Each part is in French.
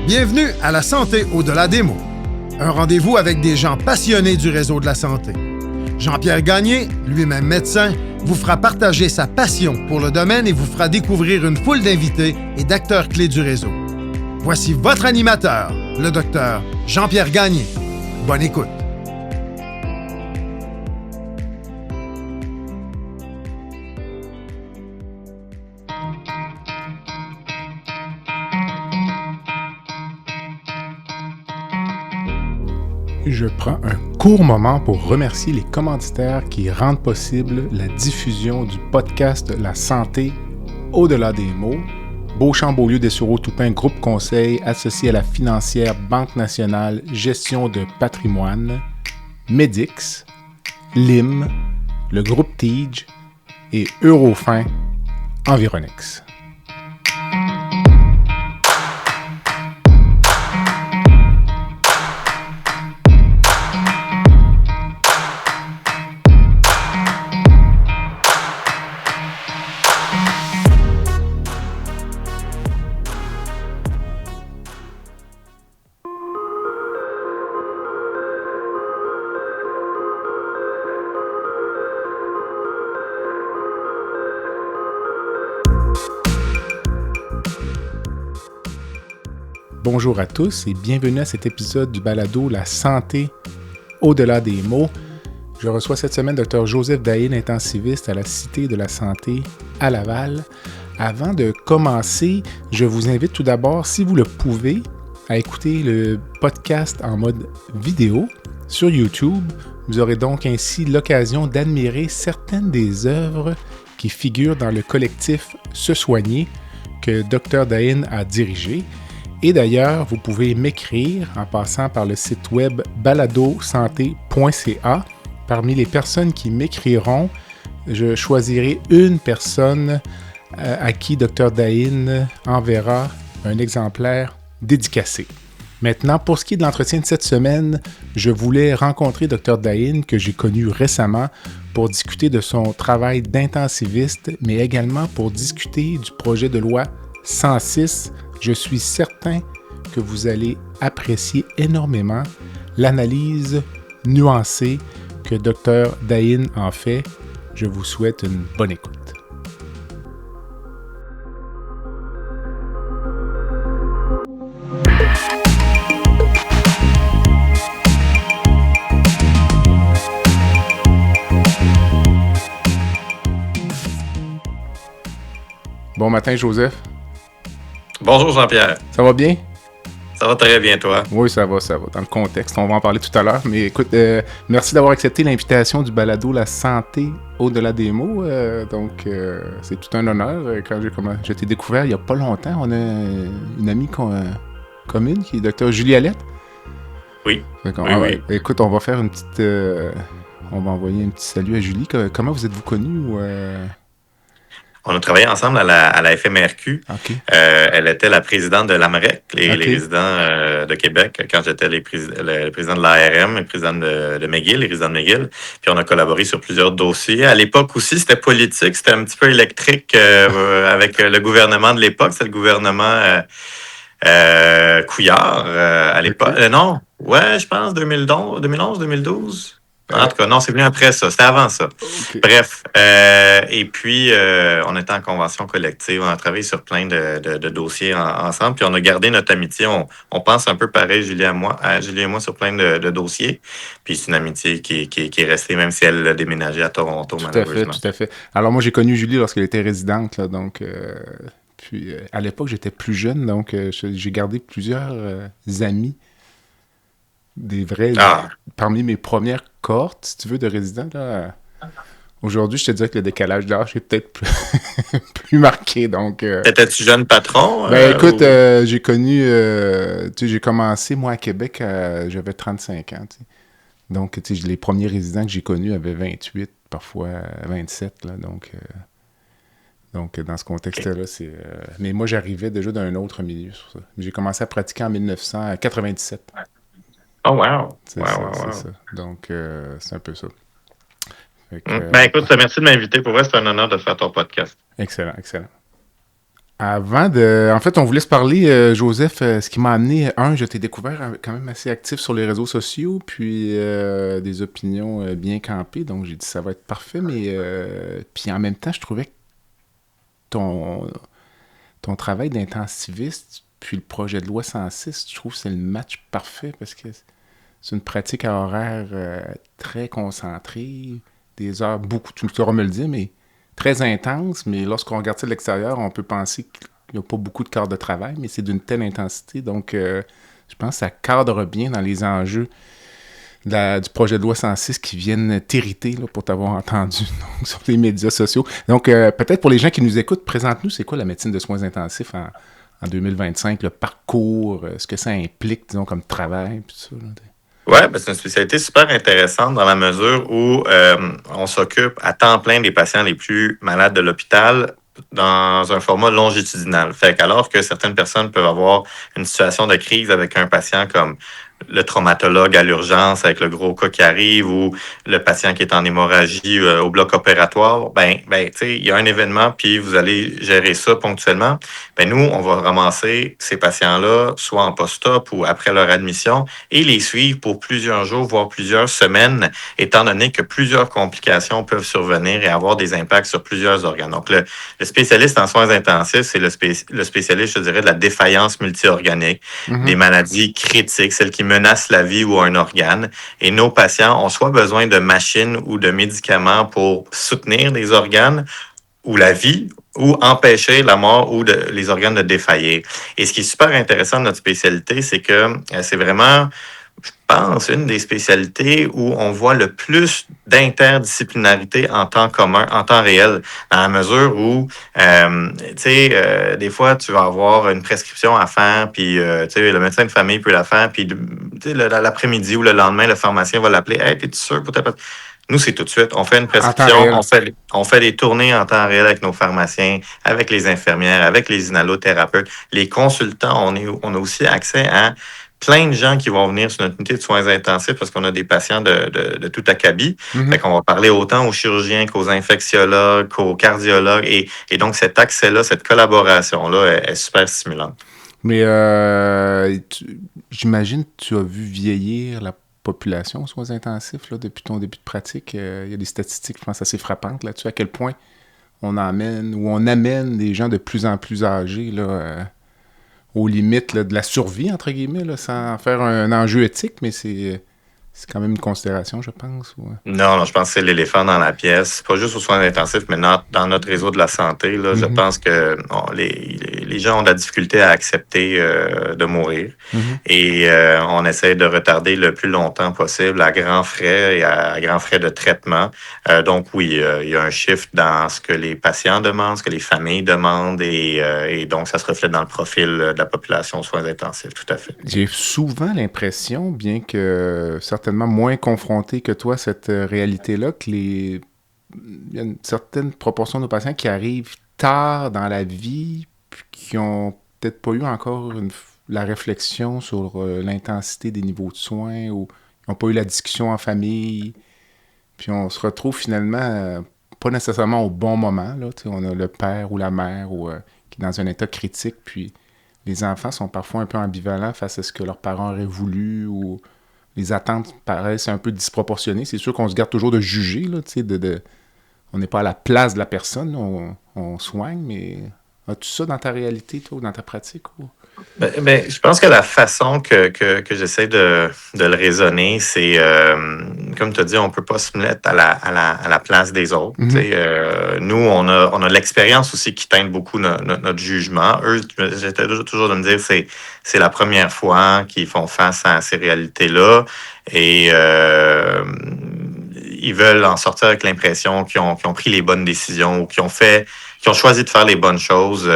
Bienvenue à La Santé au-delà des mots. Un rendez-vous avec des gens passionnés du réseau de la santé. Jean-Pierre Gagné, lui-même médecin, vous fera partager sa passion pour le domaine et vous fera découvrir une foule d'invités et d'acteurs clés du réseau. Voici votre animateur, le docteur Jean-Pierre Gagné. Bonne écoute. Je prends un court moment pour remercier les commanditaires qui rendent possible la diffusion du podcast La Santé au-delà des mots. Beauchamp-Beaulieu Dessureau-Toupin Groupe Conseil associé à la financière Banque Nationale Gestion de Patrimoine, Medix, LIM, le groupe Tige et Eurofin Environnex. Bonjour à tous et bienvenue à cet épisode du balado La Santé au-delà des mots. Je reçois cette semaine Dr Joseph Dahin, intensiviste à la Cité de la Santé à Laval. Avant de commencer, je vous invite tout d'abord, si vous le pouvez, à écouter le podcast en mode vidéo sur YouTube. Vous aurez donc ainsi l'occasion d'admirer certaines des œuvres qui figurent dans le collectif Se Soigner que Dr Dahin a dirigé. Et d'ailleurs, vous pouvez m'écrire en passant par le site web baladosanté.ca. Parmi les personnes qui m'écriront, je choisirai une personne à qui Dr Dahin enverra un exemplaire dédicacé. Maintenant, pour ce qui est de l'entretien de cette semaine, je voulais rencontrer Dr Dahin que j'ai connu récemment pour discuter de son travail d'intensiviste, mais également pour discuter du projet de loi 106. Je suis certain que vous allez apprécier énormément l'analyse nuancée que Dr Dahin en fait. Je vous souhaite une bonne écoute. Bon matin, Joseph. Bonjour Jean-Pierre. Ça va bien? Ça va très bien, toi? Oui, ça va. Dans le contexte, on va en parler tout à l'heure. Mais écoute, merci d'avoir accepté l'invitation du balado La Santé au-delà des mots. C'est tout un honneur. Quand je t'ai découvert il n'y a pas longtemps, on a une amie commune qui est Dr Julie Alette. Oui. Oui. Écoute, on va faire une petite... on va envoyer un petit salut à Julie. Comment vous êtes-vous connus? On a travaillé ensemble à la FMRQ. Okay. Elle était la présidente de l'AMREC, les résidents de Québec, quand j'étais le président de l'ARM, le président de McGill, les résidents de McGill. Puis on a collaboré sur plusieurs dossiers. À l'époque aussi, c'était politique, c'était un petit peu électrique avec le gouvernement de l'époque. C'était le gouvernement Couillard à l'époque. Non, ouais, je pense 2011, 2012. En tout cas, non, c'est venu après ça. C'était avant ça. Okay. Bref. Et puis, on était en convention collective. On a travaillé sur plein de dossiers ensemble. Puis, on a gardé notre amitié. On pense un peu pareil, Julie et moi, sur plein de dossiers. Puis, c'est une amitié qui est restée, même si elle a déménagé à Toronto, malheureusement. Tout à fait. Alors, moi, j'ai connu Julie lorsqu'elle était résidente. Là, donc, puis, à l'époque, j'étais plus jeune. Donc, j'ai gardé plusieurs amis. Parmi mes premières cohortes, si tu veux, de résidents, là, aujourd'hui, je te dirais que le décalage d'âge est peut-être plus marqué, donc... Étais-tu jeune patron? Écoute, j'ai connu... j'ai commencé, moi, à Québec, j'avais 35 ans, tu sais. Donc, les premiers résidents que j'ai connus avaient 28, parfois 27, là, donc, dans ce contexte-là, c'est... mais moi, j'arrivais déjà d'un autre milieu sur ça. J'ai commencé à pratiquer en 1997. Oh, wow! C'est ça. Donc, c'est un peu ça. Ben écoute, merci de m'inviter. Pour vrai, c'est un honneur de faire ton podcast. Excellent. En fait, on voulait se parler, Joseph, ce qui m'a amené, je t'ai découvert quand même assez actif sur les réseaux sociaux, puis des opinions bien campées, donc j'ai dit ça va être parfait, mais puis en même temps, je trouvais que ton, ton travail d'intensiviste, puis le projet de loi 106, je trouve que c'est le match parfait parce que c'est une pratique à horaire très concentrée, des heures beaucoup, tu sauras me le dire, mais très intense, mais lorsqu'on regarde ça de l'extérieur, on peut penser qu'il n'y a pas beaucoup de quarts de travail, mais c'est d'une telle intensité. Donc, je pense que ça cadre bien dans les enjeux du projet de loi 106 qui viennent t'irriter là, pour t'avoir entendu donc, sur les médias sociaux. Donc, peut-être pour les gens qui nous écoutent, présente-nous, c'est quoi la médecine de soins intensifs en 2025, le parcours, ce que ça implique, disons, comme travail, puis tout ça. Là. Oui, ben c'est une spécialité super intéressante dans la mesure où on s'occupe à temps plein des patients les plus malades de l'hôpital dans un format longitudinal. Fait qu'alors que certaines personnes peuvent avoir une situation de crise avec un patient comme le traumatologue à l'urgence avec le gros cas qui arrive ou le patient qui est en hémorragie au bloc opératoire, tu sais, il y a un événement puis vous allez gérer ça ponctuellement. Ben nous, on va ramasser ces patients-là soit en post-op ou après leur admission et les suivre pour plusieurs jours, voire plusieurs semaines, étant donné que plusieurs complications peuvent survenir et avoir des impacts sur plusieurs organes. Donc, le spécialiste en soins intensifs, c'est le spécialiste, je dirais, de la défaillance multiorganique, des maladies critiques, celles qui menacent la vie ou un organe. Et nos patients ont soit besoin de machines ou de médicaments pour soutenir les organes ou la vie, ou empêcher la mort ou les organes de défaillir. Et ce qui est super intéressant de notre spécialité, c'est que c'est vraiment, je pense, une des spécialités où on voit le plus d'interdisciplinarité en temps commun, en temps réel, dans la mesure où, des fois, tu vas avoir une prescription à faire, puis, le médecin de famille peut la faire, puis, l'après-midi ou le lendemain, le pharmacien va l'appeler. « Hey, t'es-tu sûr pour ta... » Nous, c'est tout de suite. On fait une prescription, on fait des tournées en temps réel avec nos pharmaciens, avec les infirmières, avec les inhalothérapeutes. Les consultants, on a aussi accès à plein de gens qui vont venir sur notre unité de soins intensifs parce qu'on a des patients de tout acabit. Fait qu'on va parler autant aux chirurgiens qu'aux infectiologues, qu'aux cardiologues. Et donc, cet accès-là, cette collaboration-là est super stimulante. Mais j'imagine que tu as vu vieillir la population aux soins intensifs là, depuis ton début de pratique. Il y a des statistiques, je pense, assez frappantes là-dessus, à quel point on amène des gens de plus en plus âgés là, aux limites là, de la survie, entre guillemets, là, sans faire un enjeu éthique, mais c'est quand même une considération, je pense. Ouais. Non, je pense que c'est l'éléphant dans la pièce. Pas juste aux soins intensifs, mais dans notre réseau de la santé. Là, je pense que les gens ont de la difficulté à accepter de mourir. Et on essaie de retarder le plus longtemps possible à grands frais et à grands frais de traitement. Donc oui, il y a un shift dans ce que les patients demandent, ce que les familles demandent. Et donc, ça se reflète dans le profil de la population aux soins intensifs, tout à fait. J'ai souvent l'impression, bien que certainement moins confronté que toi, cette réalité-là, il y a une certaine proportion de nos patients qui arrivent tard dans la vie, puis qui ont peut-être pas eu encore la réflexion sur l'intensité des niveaux de soins, ou qui n'ont pas eu la discussion en famille, puis on se retrouve finalement pas nécessairement au bon moment. Là, on a le père ou la mère qui est dans un état critique, puis les enfants sont parfois un peu ambivalents face à ce que leurs parents auraient voulu, ou les attentes paraissent un peu disproportionnées. C'est sûr qu'on se garde toujours de juger, là, on n'est pas à la place de la personne, on soigne, mais as-tu ça dans ta réalité, toi, ou dans ta pratique? Ou? Je pense que la façon que j'essaie de le raisonner, c'est, comme tu as dit, on ne peut pas se mettre à la place des autres. Nous, on a l'expérience aussi qui teinte beaucoup notre jugement. Eux, j'essaie toujours de me dire, c'est la première fois qu'ils font face à ces réalités-là. Et ils veulent en sortir avec l'impression qu'ils ont pris les bonnes décisions ou qu'ils ont choisi de faire les bonnes choses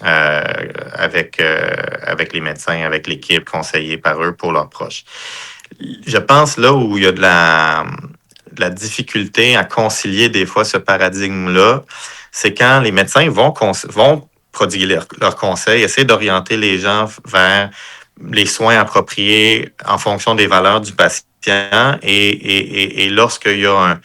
avec les médecins, avec l'équipe conseillée par eux pour leurs proches. Je pense là où il y a de la difficulté à concilier des fois ce paradigme-là, c'est quand les médecins vont prodiguer leurs conseils, essayer d'orienter les gens vers les soins appropriés en fonction des valeurs du patient et lorsqu'il y a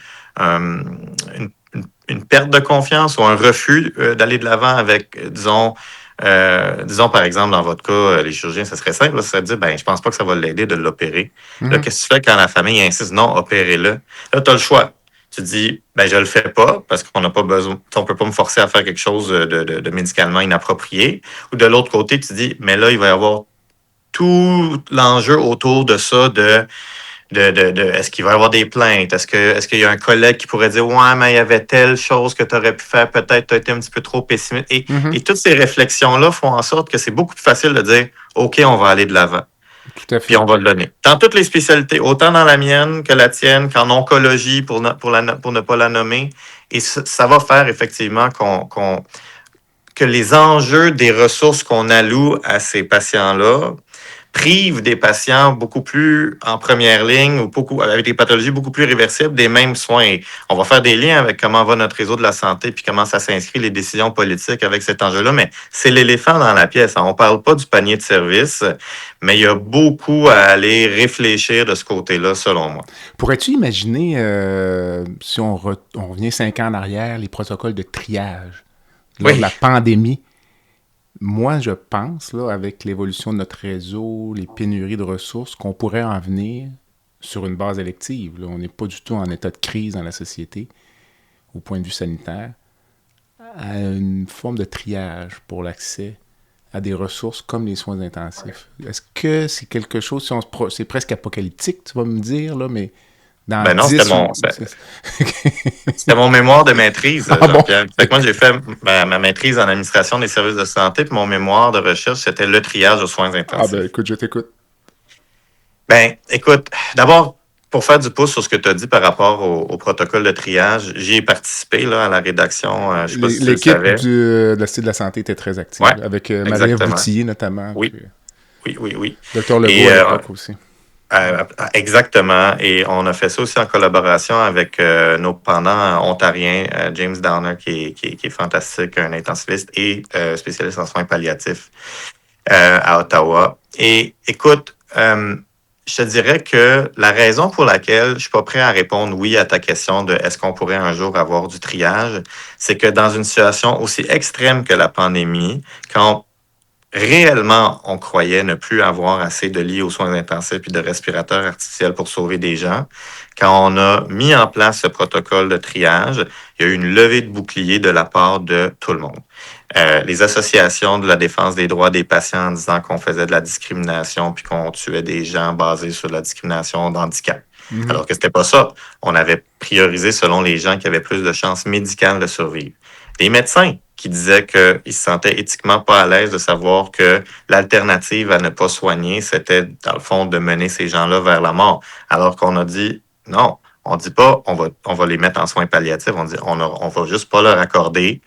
une perte de confiance ou un refus d'aller de l'avant avec, disons, par exemple, dans votre cas, les chirurgiens, ça serait simple, là, ça serait de dire, ben, je pense pas que ça va l'aider de l'opérer. Là, qu'est-ce que tu fais quand la famille insiste, non, opérez-le? Là, tu as le choix. Tu te dis, ben, je le fais pas parce qu'on n'a pas besoin, on peut pas me forcer à faire quelque chose de médicalement inapproprié. Ou de l'autre côté, tu te dis, mais là, il va y avoir tout l'enjeu autour de ça, est-ce qu'il va y avoir des plaintes? Est-ce qu'il y a un collègue qui pourrait dire, ouais, mais il y avait telle chose que tu aurais pu faire, peut-être tu as été un petit peu trop pessimiste. Et toutes ces réflexions-là font en sorte que c'est beaucoup plus facile de dire, OK, on va aller de l'avant. Tout à fait. Puis on va le donner. Dans toutes les spécialités, autant dans la mienne que la tienne, qu'en oncologie, pour ne pas la nommer. Et ça va faire effectivement que les enjeux des ressources qu'on alloue à ces patients-là privent des patients beaucoup plus en première ligne ou avec des pathologies beaucoup plus réversibles des mêmes soins. Et on va faire des liens avec comment va notre réseau de la santé puis comment ça s'inscrit les décisions politiques avec cet enjeu-là, mais c'est l'éléphant dans la pièce. On ne parle pas du panier de services, mais il y a beaucoup à aller réfléchir de ce côté-là, selon moi. Pourrais-tu imaginer, si on revient 5 ans en arrière, les protocoles de triage lors de la pandémie? Moi, je pense, là, avec l'évolution de notre réseau, les pénuries de ressources, qu'on pourrait en venir sur une base élective. Là. On n'est pas du tout en état de crise dans la société, au point de vue sanitaire, à une forme de triage pour l'accès à des ressources comme les soins intensifs. Est-ce que c'est quelque chose, c'est presque apocalyptique, tu vas me dire, là, mais... Non, c'était mon mémoire de maîtrise, Jean-Pierre. Fait que moi, j'ai fait ma maîtrise en administration des services de santé, puis mon mémoire de recherche, c'était le triage aux soins intensifs. Écoute, je t'écoute. Écoute, d'abord, pour faire du pouce sur ce que tu as dit par rapport au protocole de triage, j'y ai participé là, à la rédaction. Je sais pas si l'équipe de la Cité de la Santé était très active, avec Marie-Ève Boutillier notamment. Oui. Dr. Legault à l'époque aussi. Exactement. Et on a fait ça aussi en collaboration avec nos pendants ontariens, James Downer, qui est fantastique, un intensiviste et spécialiste en soins palliatifs à Ottawa. Et écoute, je te dirais que la raison pour laquelle je ne suis pas prêt à répondre oui à ta question de est-ce qu'on pourrait un jour avoir du triage, c'est que dans une situation aussi extrême que la pandémie, quand réellement, on croyait ne plus avoir assez de lits aux soins intensifs et de respirateurs artificiels pour sauver des gens. Quand on a mis en place ce protocole de triage, il y a eu une levée de bouclier de la part de tout le monde. Les associations de la défense des droits des patients en disant qu'on faisait de la discrimination puis qu'on tuait des gens basés sur la discrimination d'handicap. Alors que c'était pas ça. On avait priorisé selon les gens qui avaient plus de chances médicales de survivre. Des médecins qui disaient qu'ils se sentaient éthiquement pas à l'aise de savoir que l'alternative à ne pas soigner, c'était, dans le fond, de mener ces gens-là vers la mort. Alors qu'on a dit, non, on dit pas, on va les mettre en soins palliatifs, on dit, on va juste pas leur accorder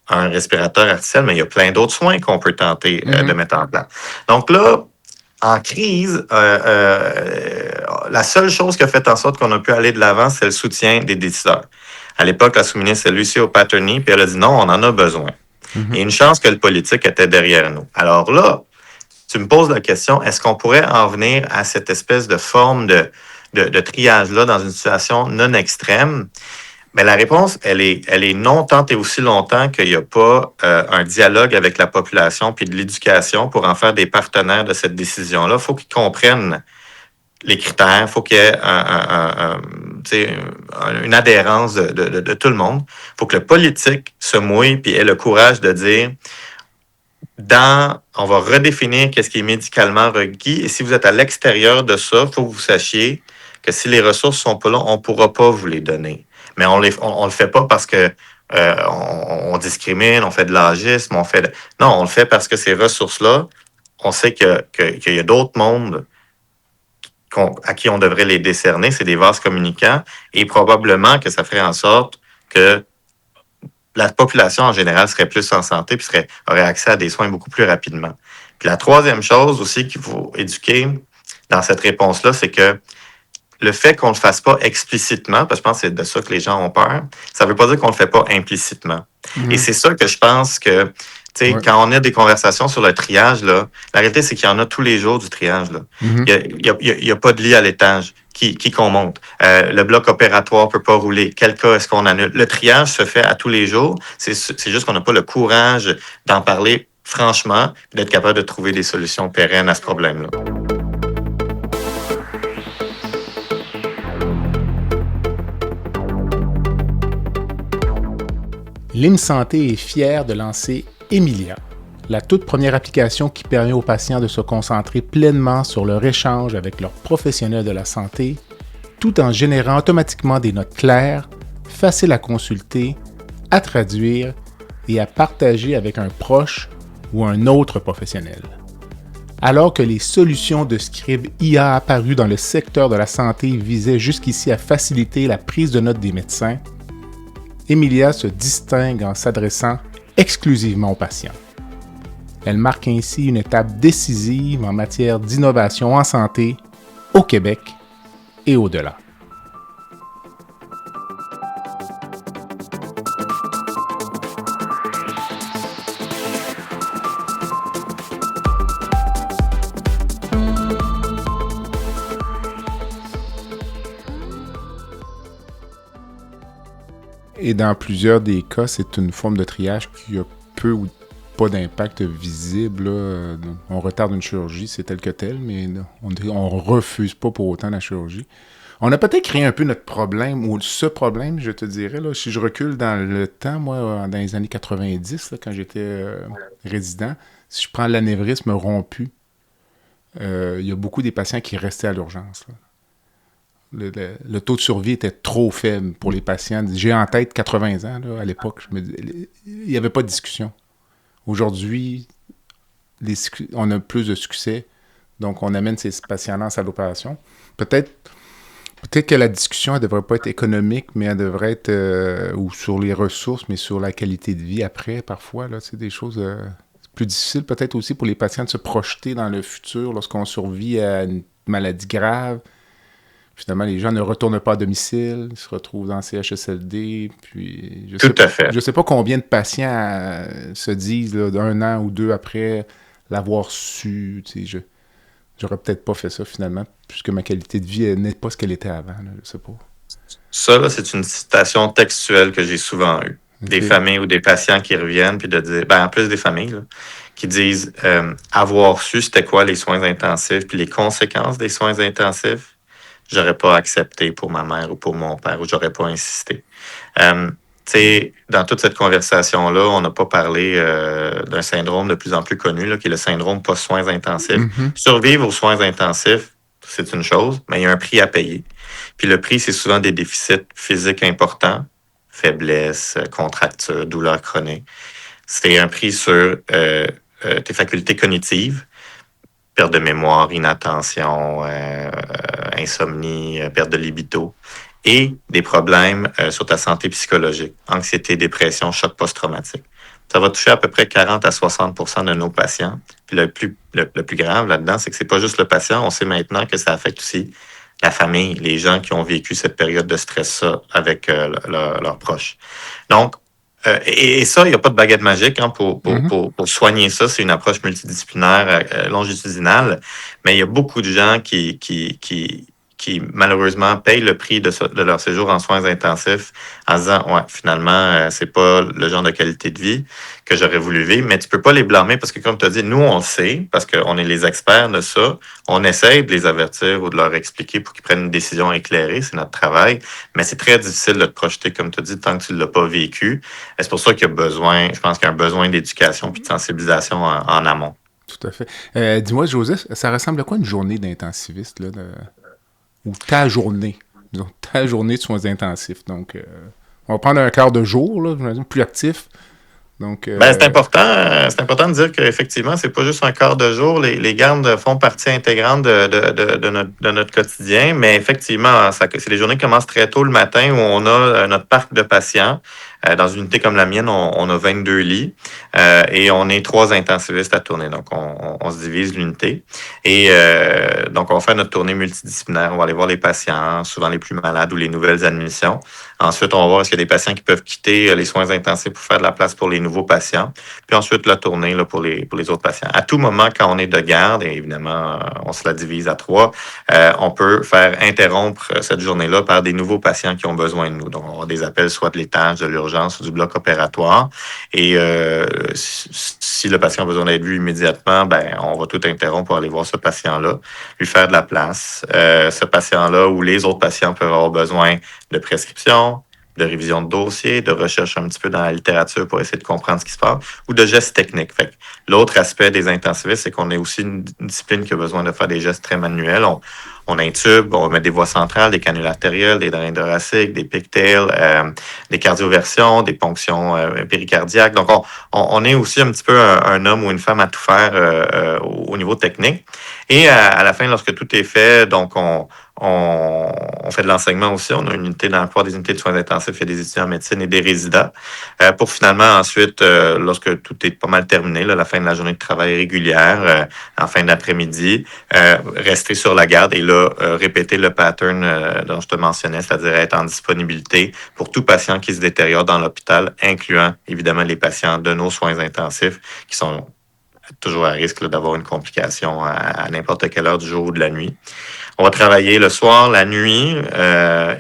un respirateur artificiel, mais il y a plein d'autres soins qu'on peut tenter de mettre en place. Donc là, en crise, la seule chose qui a fait en sorte qu'on a pu aller de l'avant, c'est le soutien des décideurs. À l'époque, la sous-ministre Lucie O'Patterney, puis elle a dit non, on en a besoin. Et une chance que le politique était derrière nous. Alors là, tu me poses la question, est-ce qu'on pourrait en venir à cette espèce de forme de triage-là dans une situation non extrême? Mais la réponse, elle est non tant et aussi longtemps qu'il n'y a pas un dialogue avec la population puis de l'éducation pour en faire des partenaires de cette décision-là. Il faut qu'ils comprennent les critères, il faut qu'il y ait une adhérence de tout le monde. Il faut que le politique se mouille puis ait le courage de dire on va redéfinir qu'est-ce qui est médicalement requis. Et si vous êtes à l'extérieur de ça, il faut que vous sachiez que si les ressources ne sont pas là, on ne pourra pas vous les donner. Mais on le fait pas parce que on discrimine, on fait de l'agisme, Non, on le fait parce que ces ressources-là, on sait qu'il y a d'autres mondes à qui on devrait les décerner. C'est des vases communicants. Et probablement que ça ferait en sorte que la population en général serait plus en santé puis aurait accès à des soins beaucoup plus rapidement. Puis la troisième chose aussi qu'il faut éduquer dans cette réponse-là, c'est que le fait qu'on ne le fasse pas explicitement, parce que je pense que c'est de ça que les gens ont peur, ça ne veut pas dire qu'on ne le fait pas implicitement. Et c'est ça que je pense que Tu sais, Ouais. quand on a des conversations sur le triage, là, la réalité, c'est qu'il y en a tous les jours du triage. Là. Mhm. Il y a pas de lit à l'étage qui qu'on monte. Le bloc opératoire peut pas rouler. Quel cas est-ce qu'on annule? Le triage se fait à tous les jours. C'est juste qu'on n'a pas le courage d'en parler franchement et d'être capable de trouver des solutions pérennes à ce problème-là. L'IM Santé est fier de lancer Emilia, la toute première application qui permet aux patients de se concentrer pleinement sur leur échange avec leurs professionnels de la santé, tout en générant automatiquement des notes claires, faciles à consulter, à traduire et à partager avec un proche ou un autre professionnel. Alors que les solutions de scribe IA apparues dans le secteur de la santé visaient jusqu'ici à faciliter la prise de notes des médecins, Emilia se distingue en s'adressant exclusivement aux patients. Elle marque ainsi une étape décisive en matière d'innovation en santé au Québec et au-delà. Et dans plusieurs des cas, c'est une forme de triage qui a peu ou pas d'impact visible. Là. On retarde une chirurgie, c'est tel que tel, mais on ne refuse pas pour autant la chirurgie. On a peut-être créé un peu notre problème, ou ce problème, je te dirais, là, si je recule dans le temps, moi, dans les années 90, là, quand j'étais résident, si je prends l'anévrisme rompu, il y a beaucoup des patients qui restaient à l'urgence. Là. Le taux de survie était trop faible pour les patients. J'ai en tête 80 ans, là, à l'époque. Il n'y avait pas de discussion. Aujourd'hui, on a plus de succès, donc on amène ces patients-là à l'opération. Peut-être que la discussion, elle ne devrait pas être économique, mais elle devrait être ou sur les ressources, mais sur la qualité de vie après, parfois. Là, c'est des choses plus difficiles, peut-être aussi pour les patients de se projeter dans le futur lorsqu'on survit à une maladie grave. Finalement, les gens ne retournent pas à domicile, ils se retrouvent dans le CHSLD. Puis Tout à fait. Je ne sais pas combien de patients se disent là, d'un an ou deux après l'avoir su. J'aurais peut-être pas fait ça finalement, puisque ma qualité de vie n'est pas ce qu'elle était avant. Là, je sais pas. Ça, là, c'est une citation textuelle que j'ai souvent eue. Okay. Des familles ou des patients qui reviennent, puis de dire, en plus des familles, là, qui disent avoir su c'était quoi les soins intensifs, puis les conséquences des soins intensifs. J'aurais pas accepté pour ma mère ou pour mon père, ou j'aurais pas insisté. Dans toute cette conversation-là, on n'a pas parlé d'un syndrome de plus en plus connu, là, qui est le syndrome post-soins intensifs. Mm-hmm. Survivre aux soins intensifs, c'est une chose, mais il y a un prix à payer. Puis le prix, c'est souvent des déficits physiques importants, faiblesse, contracture, douleur chronique. C'est un prix sur tes facultés cognitives, perte de mémoire, inattention, insomnie, perte de libido, et des problèmes sur ta santé psychologique, anxiété, dépression, choc post-traumatique. Ça va toucher à peu près 40 à 60 % de nos patients. Puis le plus grave là-dedans, c'est que c'est pas juste le patient. On sait maintenant que ça affecte aussi la famille, les gens qui ont vécu cette période de stress-là avec leurs proches. Donc, et ça, il n'y a pas de baguette magique pour soigner ça. C'est une approche multidisciplinaire, longitudinale. Mais il y a beaucoup de gens qui malheureusement payent le prix de leur séjour en soins intensifs en disant, ouais, finalement, c'est pas le genre de qualité de vie que j'aurais voulu vivre. Mais tu peux pas les blâmer parce que, comme tu as dit, nous, on le sait, parce qu'on est les experts de ça. On essaie de les avertir ou de leur expliquer pour qu'ils prennent une décision éclairée. C'est notre travail. Mais c'est très difficile de te projeter, comme tu as dit, tant que tu ne l'as pas vécu. Et c'est pour ça qu'il y a besoin, je pense qu'il y a un besoin d'éducation puis de sensibilisation en amont. Tout à fait. Dis-moi, Joseph, ça ressemble à quoi une journée d'intensiviste, là, ou ta journée, disons, ta journée de soins intensifs. Donc, on va prendre un quart de jour, là, j'imagine, plus actif. Donc, c'est important de dire qu'effectivement, c'est pas juste un quart de jour. Les gardes font partie intégrante de notre quotidien, mais effectivement, c'est les journées qui commencent très tôt le matin où on a notre parc de patients. Dans une unité comme la mienne, on a 22 lits et on est 3 intensivistes à tourner. Donc, on se divise l'unité. Et donc, on va faire notre tournée multidisciplinaire. On va aller voir les patients, souvent les plus malades ou les nouvelles admissions. Ensuite, on va voir est-ce qu'il y a des patients qui peuvent quitter les soins intensifs pour faire de la place pour les nouveaux patients. Puis ensuite, la tournée là, pour les autres patients. À tout moment, quand on est de garde, et évidemment, on se la divise à 3, on peut faire interrompre cette journée-là par des nouveaux patients qui ont besoin de nous. Donc, on a des appels soit de l'étage, de l'urgence ou du bloc opératoire. Et si le patient a besoin d'être vu immédiatement, ben, on va tout interrompre pour aller voir ce patient-là, lui faire de la place. Ce patient-là ou les autres patients peuvent avoir besoin de prescription, de révision de dossier, de recherche un petit peu dans la littérature pour essayer de comprendre ce qui se passe, ou de gestes techniques. Fait que l'autre aspect des intensivistes, c'est qu'on est aussi une discipline qui a besoin de faire des gestes très manuels. On intube, on met des voies centrales, des canules artérielles, des drains thoraciques, des pigtails, des cardioversions, des ponctions péricardiaques. Donc, on est aussi un petit peu un homme ou une femme à tout faire au niveau technique. Et à la fin, lorsque tout est fait, donc on fait de l'enseignement aussi. On a une unité d'emploi, des unités de soins intensifs et des étudiants en médecine et des résidents. Pour finalement, ensuite, lorsque tout est pas mal terminé, là, la fin de la journée de travail régulière, en fin d'après-midi, rester sur la garde et là, répéter le pattern dont je te mentionnais, c'est-à-dire être en disponibilité pour tout patient qui se détériore dans l'hôpital, incluant évidemment les patients de nos soins intensifs qui sont toujours à risque là, d'avoir une complication à n'importe quelle heure du jour ou de la nuit. On va travailler le soir, la nuit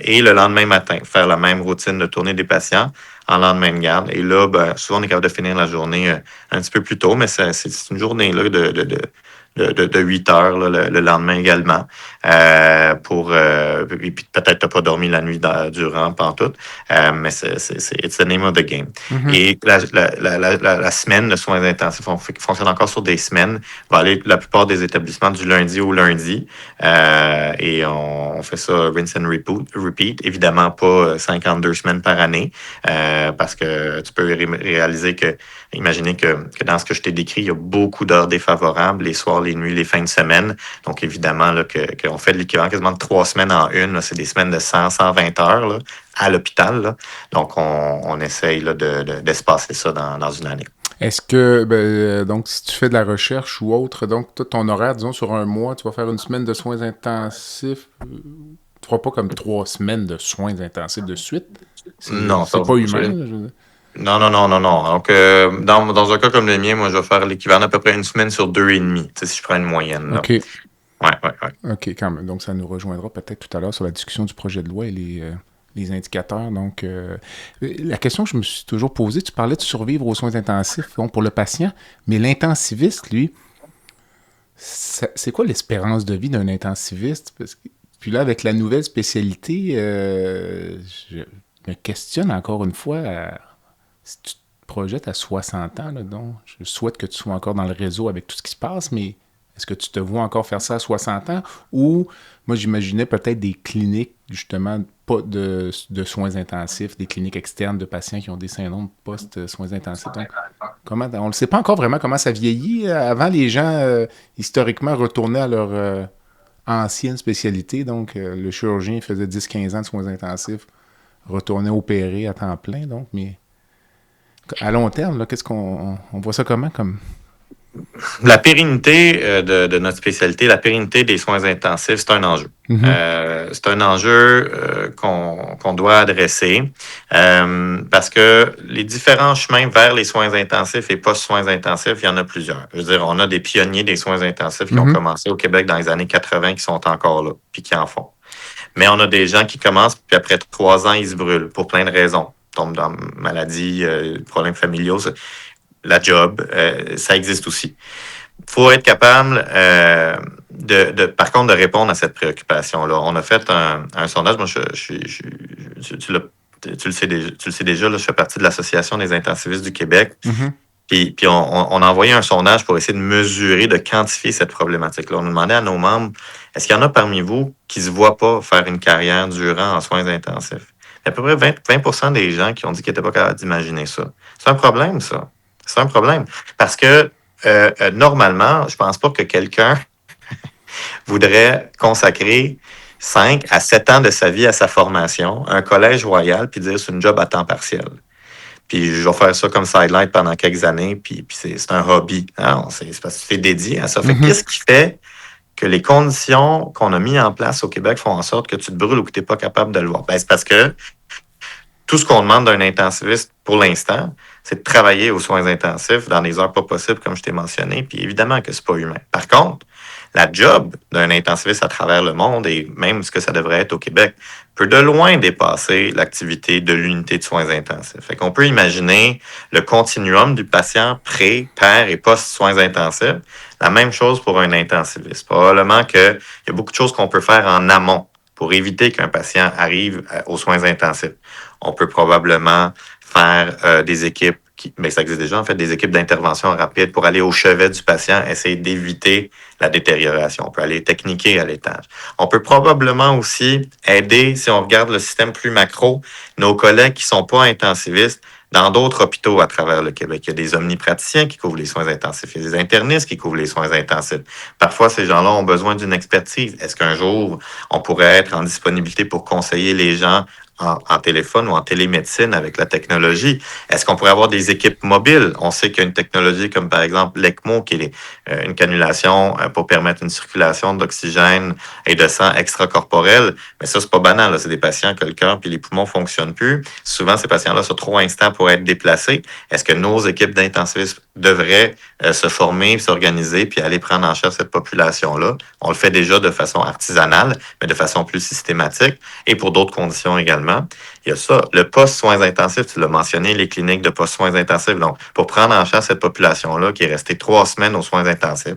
et le lendemain matin, faire la même routine de tournée des patients en lendemain de garde. Et là, ben, souvent, on est capable de finir la journée un petit peu plus tôt, mais c'est une journée là, de 8 heures là, le lendemain également. Et puis peut-être tu n'as pas dormi la nuit durant pantoute, mais c'est it's the name of the game. Mhm. Et la semaine de soins intensifs, on fonctionne encore sur des semaines. On va aller la plupart des établissements du lundi au lundi. Et on fait ça rinse and repeat. Évidemment, pas 52 semaines par année, parce que tu peux réaliser que, imaginez que dans ce que je t'ai décrit, il y a beaucoup d'heures défavorables, les soirs, les nuits, les fins de semaine. Donc, évidemment, là, qu'on fait l'équivalent quasiment de 3 semaines en une. Là, c'est des semaines de 100, 120 heures là, à l'hôpital. Là. Donc, on essaye là, d'espacer ça dans une année. Est-ce que, donc, si tu fais de la recherche ou autre, donc, toi, ton horaire, disons, sur un mois, tu vas faire une semaine de soins intensifs, tu ne feras pas comme 3 semaines de soins intensifs de suite? Non, c'est pas humain. Là, je veux dire. Non. Donc, dans un cas comme le mien, moi, je vais faire l'équivalent d'à peu près une semaine sur 2,5, si je prends une moyenne. Là. OK. Ouais. OK, quand même. Donc, ça nous rejoindra peut-être tout à l'heure sur la discussion du projet de loi et les indicateurs. Donc, la question que je me suis toujours posée, tu parlais de survivre aux soins intensifs pour le patient, mais l'intensiviste, lui, c'est quoi l'espérance de vie d'un intensiviste? Puis là, avec la nouvelle spécialité, je me questionne encore une fois, si tu te projettes à 60 ans, là, donc je souhaite que tu sois encore dans le réseau avec tout ce qui se passe, mais est-ce que tu te vois encore faire ça à 60 ans? Ou, moi, j'imaginais peut-être des cliniques, justement, pas de soins intensifs, des cliniques externes de patients qui ont des syndromes post-soins intensifs. Donc, on ne le sait pas encore vraiment comment ça vieillit. Avant, les gens, historiquement, retournaient à leur ancienne spécialité. Donc, le chirurgien faisait 10-15 ans de soins intensifs, retournait opérer à temps plein. Donc, mais à long terme, là, qu'est-ce qu'on voit ça comment comme... La pérennité de notre spécialité, la pérennité des soins intensifs, c'est un enjeu. Mm-hmm. C'est un enjeu qu'on doit adresser parce que les différents chemins vers les soins intensifs et post-soins intensifs, il y en a plusieurs. Je veux dire, on a des pionniers des soins intensifs qui ont commencé au Québec dans les années 80 qui sont encore là, puis qui en font. Mais on a des gens qui commencent, puis après 3 ans, ils se brûlent pour plein de raisons. Ils tombent dans maladie, problèmes familiaux. La job, ça existe aussi. Il faut être capable, par contre, de répondre à cette préoccupation-là. On a fait un sondage. Moi, tu le sais déjà, là, je fais partie de l'Association des intensivistes du Québec. Mm-hmm. Puis on a envoyé un sondage pour essayer de mesurer, de quantifier cette problématique-là. On a demandé à nos membres, est-ce qu'il y en a parmi vous qui ne se voient pas faire une carrière durant en soins intensifs? Il y a à peu près 20% des gens qui ont dit qu'ils n'étaient pas capables d'imaginer ça. C'est un problème, ça. C'est un problème. Parce que, normalement, je pense pas que quelqu'un voudrait consacrer 5 à 7 ans de sa vie à sa formation, un collège royal, puis dire c'est une job à temps partiel. Puis je vais faire ça comme sideline pendant quelques années, puis c'est un hobby. Non, c'est parce que tu es dédié à ça. Fait que qu'est-ce qui fait que les conditions qu'on a mises en place au Québec font en sorte que tu te brûles ou que tu n'es pas capable de le voir? Ben, c'est parce que tout ce qu'on demande d'un intensiviste pour l'instant, c'est de travailler aux soins intensifs dans des heures pas possibles, comme je t'ai mentionné, puis évidemment que c'est pas humain. Par contre, la job d'un intensiviste à travers le monde, et même ce que ça devrait être au Québec, peut de loin dépasser l'activité de l'unité de soins intensifs. Fait qu'on peut imaginer le continuum du patient pré, per et post-soins intensifs. La même chose pour un intensiviste. Probablement qu'il y a beaucoup de choses qu'on peut faire en amont pour éviter qu'un patient arrive aux soins intensifs. On peut probablement faire des équipes, mais ça existe déjà en fait, des équipes d'intervention rapide pour aller au chevet du patient, essayer d'éviter la détérioration. On peut aller techniquer à l'étage. On peut probablement aussi aider, si on regarde le système plus macro, nos collègues qui ne sont pas intensivistes dans d'autres hôpitaux à travers le Québec. Il y a des omnipraticiens qui couvrent les soins intensifs. Il y a des internistes qui couvrent les soins intensifs. Parfois, ces gens-là ont besoin d'une expertise. Est-ce qu'un jour, on pourrait être en disponibilité pour conseiller les gens en téléphone ou en télémédecine avec la technologie? Est-ce qu'on pourrait avoir des équipes mobiles? On sait qu'il y a une technologie comme par exemple l'ECMO, qui est une cannulation pour permettre une circulation d'oxygène et de sang extracorporel. Mais ça, c'est pas banal, là. C'est des patients que le cœur puis les poumons fonctionnent plus. Souvent, ces patients-là sont trop instants pour être déplacés. Est-ce que nos équipes d'intensivistes devraient se former, s'organiser puis aller prendre en charge cette population-là? On le fait déjà de façon artisanale, mais de façon plus systématique et pour d'autres conditions également. Il y a ça, le post-soins intensifs, tu l'as mentionné, les cliniques de post-soins intensifs. Donc, pour prendre en charge cette population-là qui est restée 3 semaines aux soins intensifs,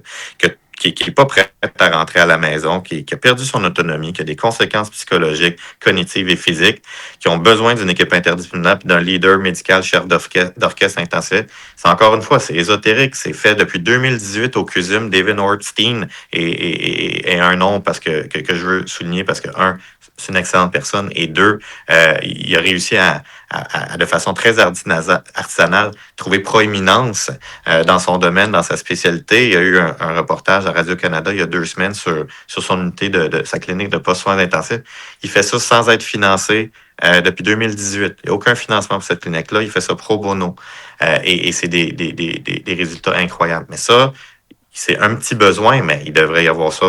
qui n'est pas prête à rentrer à la maison, qui a perdu son autonomie, qui a des conséquences psychologiques, cognitives et physiques, qui ont besoin d'une équipe interdisciplinaire et d'un leader médical, chef d'orchestre intensif. C'est encore une fois, c'est ésotérique. C'est fait depuis 2018 au CUSUM. David Ornstein et un nom parce que je veux souligner parce que, un, c'est une excellente personne, et deux, il a réussi à de façon très artisanale, trouver proéminence dans son domaine, dans sa spécialité. Il y a eu un reportage à Radio-Canada il y a 2 semaines sur son unité de sa clinique de post-soins intensifs. Il fait ça sans être financé depuis 2018. Il n'y a aucun financement pour cette clinique-là. Il fait ça pro bono. Et c'est des résultats incroyables. Mais ça, c'est un petit besoin, mais il devrait y avoir ça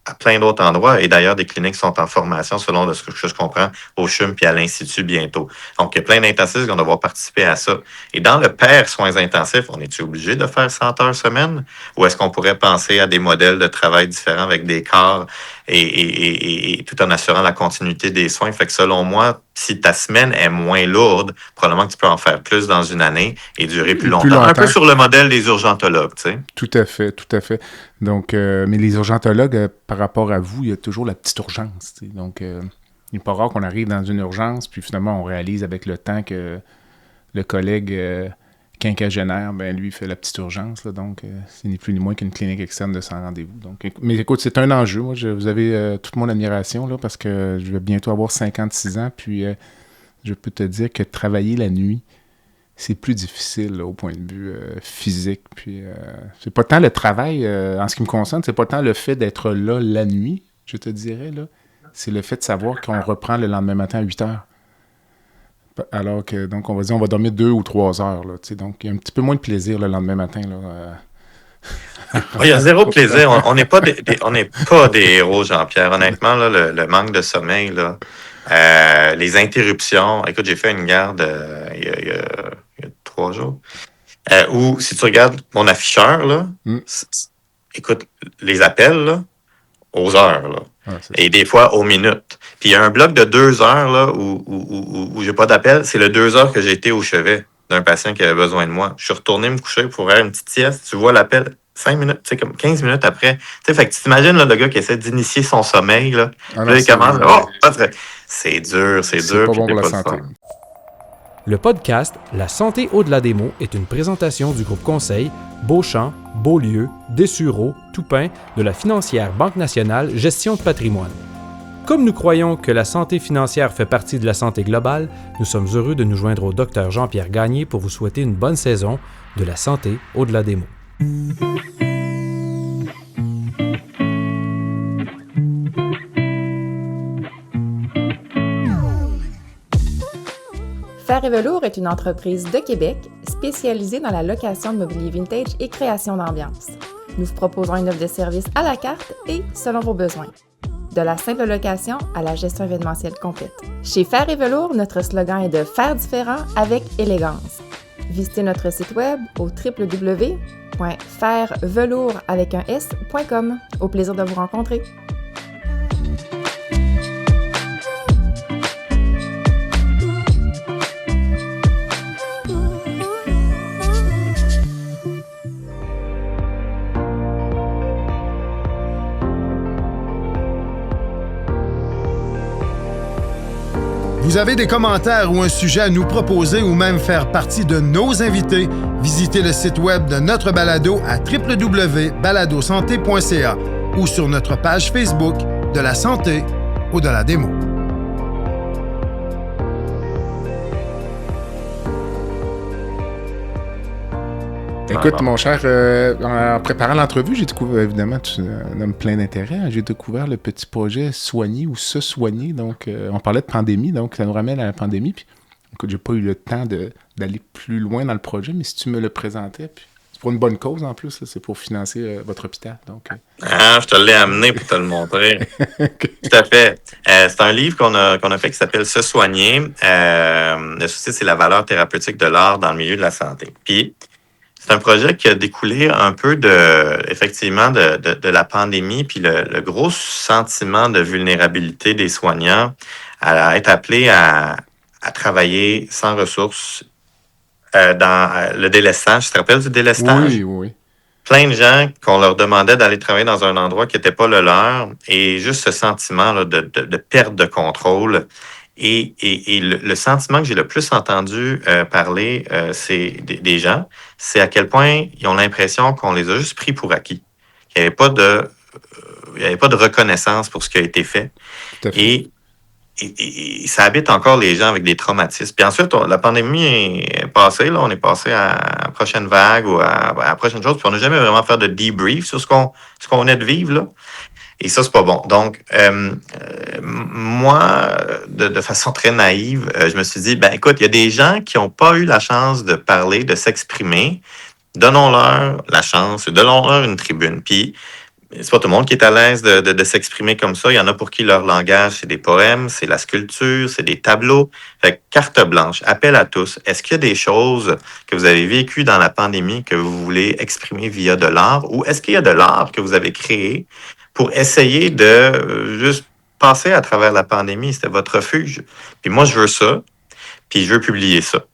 à plein d'autres endroits. Et d'ailleurs, des cliniques sont en formation, selon de ce que je comprends, au CHUM puis à l'Institut bientôt. Donc, il y a plein d'intensifs qui vont devoir participer à ça. Et dans le pair soins intensifs, on est-tu obligé de faire 100 heures semaine? Ou est-ce qu'on pourrait penser à des modèles de travail différents avec des corps et tout en assurant la continuité des soins? Fait que selon moi, si ta semaine est moins lourde, probablement que tu peux en faire plus dans une année et durer plus longtemps. Un peu sur le modèle des urgentologues, tu sais. Tout à fait, tout à fait. Donc, mais les urgentologues, par rapport à vous, il y a toujours la petite urgence. Tu sais. Donc, il n'est pas rare qu'on arrive dans une urgence, puis finalement, on réalise avec le temps que le collègue quinquagénaire, ben lui, fait la petite urgence. Là, donc, c'est ni plus ni moins qu'une clinique externe de 100 rendez-vous. Donc, mais écoute, c'est un enjeu. Moi, vous avez toute mon admiration là, parce que je vais bientôt avoir 56 ans, puis je peux te dire que travailler la nuit, c'est plus difficile là, au point de vue physique. Puis c'est pas tant le travail, en ce qui me concerne, c'est pas tant le fait d'être là la nuit, je te dirais, là. C'est le fait de savoir qu'on reprend le lendemain matin à 8 heures. Alors que, donc, on va dire, on va dormir 2 ou 3 heures, là, tu sais. Donc, il y a un petit peu moins de plaisir le lendemain matin, là. Il y a zéro plaisir. On n'est pas des héros, Jean-Pierre. Honnêtement, là, le manque de sommeil, là, les interruptions. Écoute, j'ai fait une garde il y a 3 jours. Où, si tu regardes mon afficheur, là, écoute, les appels, là, aux heures, là. Et des fois aux minutes. Puis il y a un bloc de 2 heures là, où j'ai pas d'appel. C'est le 2 heures que j'ai été au chevet d'un patient qui avait besoin de moi. Je suis retourné me coucher pour faire une petite sieste. Tu vois l'appel 5 minutes, tu sais, comme 15 minutes après. Tu sais, fait que tu t'imagines là, le gars qui essaie d'initier son sommeil. Là, là il commence. C'est dur, c'est dur. C'est pas bon pour la santé. Le podcast La santé au-delà des mots est une présentation du groupe conseil Beauchamp, Beaulieu, Dessureau, Toupin de la financière Banque nationale Gestion de patrimoine. Comme nous croyons que la santé financière fait partie de la santé globale, nous sommes heureux de nous joindre au Dr Jean-Pierre Gagné pour vous souhaiter une bonne saison de la santé au-delà des mots. Fer et Velours est une entreprise de Québec spécialisée dans la location de mobilier vintage et création d'ambiance. Nous vous proposons une offre de service à la carte et selon vos besoins. De la simple location à la gestion événementielle complète. Chez Fer et Velours, notre slogan est de faire différent avec élégance. Visitez notre site web au www.fervelours.com. Au plaisir de vous rencontrer. Vous avez des commentaires ou un sujet à nous proposer ou même faire partie de nos invités, visitez le site web de notre balado à www.baladosanté.ca ou sur notre page Facebook de la santé au-delà des mots. Écoute, mon cher, en préparant l'entrevue, j'ai découvert, évidemment, tu nommes plein d'intérêts. J'ai découvert le petit projet Soigner ou Se soigner. Donc, on parlait de pandémie, donc ça nous ramène à la pandémie. Puis, écoute, j'ai pas eu le temps d'aller plus loin dans le projet, mais si tu me le présentais, puis c'est pour une bonne cause en plus, là, c'est pour financer votre hôpital. Donc, je te l'ai amené pour te le montrer. Okay. Tout à fait. C'est un livre qu'on a fait qui s'appelle Se soigner. Le souci, c'est la valeur thérapeutique de l'art dans le milieu de la santé. Puis, c'est un projet qui a découlé un peu effectivement de la pandémie, puis le gros sentiment de vulnérabilité des soignants à être appelés à travailler sans ressources dans le délestage. Tu te rappelles du délestage? Oui. Plein de gens qu'on leur demandait d'aller travailler dans un endroit qui n'était pas le leur, et juste ce sentiment là, de perte de contrôle. Et le sentiment que j'ai le plus entendu parler, c'est des gens, c'est à quel point ils ont l'impression qu'on les a juste pris pour acquis. Qu'il n'y avait pas de reconnaissance pour ce qui a été fait. Et ça habite encore les gens avec des traumatismes. Puis ensuite, la pandémie est passée. Là, on est passé à la prochaine vague ou à la prochaine chose. Puis on n'a jamais vraiment fait de debrief sur ce qu'on venait de vivre, là. Et ça, c'est pas bon. Donc, moi, de façon très naïve, je me suis dit, écoute, il y a des gens qui n'ont pas eu la chance de parler, de s'exprimer. Donnons-leur la chance, donnons-leur une tribune. Puis, c'est pas tout le monde qui est à l'aise de s'exprimer comme ça. Il y en a pour qui leur langage, c'est des poèmes, c'est la sculpture, c'est des tableaux. Fait que, carte blanche, appel à tous. Est-ce qu'il y a des choses que vous avez vécues dans la pandémie que vous voulez exprimer via de l'art? Ou est-ce qu'il y a de l'art que vous avez créé pour essayer de juste passer à travers la pandémie? C'était votre refuge. Puis moi, je veux ça, puis je veux publier ça.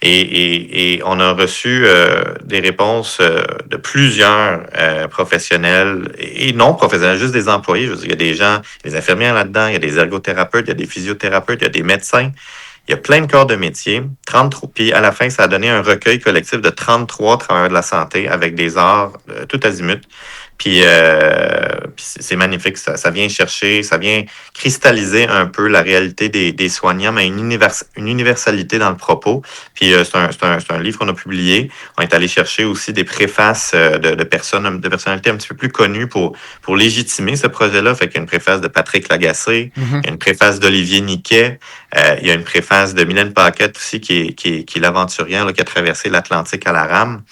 Et on a reçu des réponses de plusieurs professionnels et non professionnels, juste des employés. Je veux dire, il y a des gens, des infirmières là-dedans, il y a des ergothérapeutes, il y a des physiothérapeutes, il y a des médecins. Il y a plein de corps de métier, 33. Puis à la fin, ça a donné un recueil collectif de 33 travailleurs de la santé avec des arts tout azimut. Puis c'est magnifique, ça vient chercher, ça vient cristalliser un peu la réalité des soignants, mais une universalité dans le propos. Puis c'est un livre qu'on a publié. On est allé chercher aussi des préfaces de personnalités un petit peu plus connues pour légitimer ce projet-là. Fait qu'il y a une préface de Patrick Lagacé, il y a une préface d'Olivier Niquet, il y a une préface de Mylène Paquette aussi, qui est l'aventurière là, qui a traversé l'Atlantique à la rame.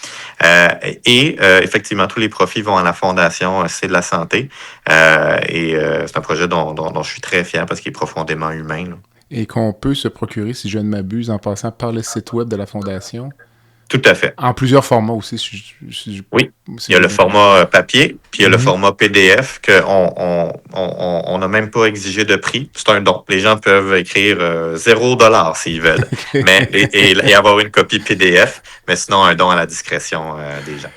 Effectivement, tous les profits vont à la Fondation C'est de la santé. C'est un projet dont je suis très fier parce qu'il est profondément humain. Là. Et qu'on peut se procurer, si je ne m'abuse, en passant par le site web de la Fondation. Tout à fait. En plusieurs formats aussi. Oui, il y a le format papier, puis il y a le format PDF qu'on n'a même pas exigé de prix. C'est un don. Les gens peuvent écrire $0 s'ils veulent, mais et avoir une copie PDF, mais sinon un don à la discrétion des gens.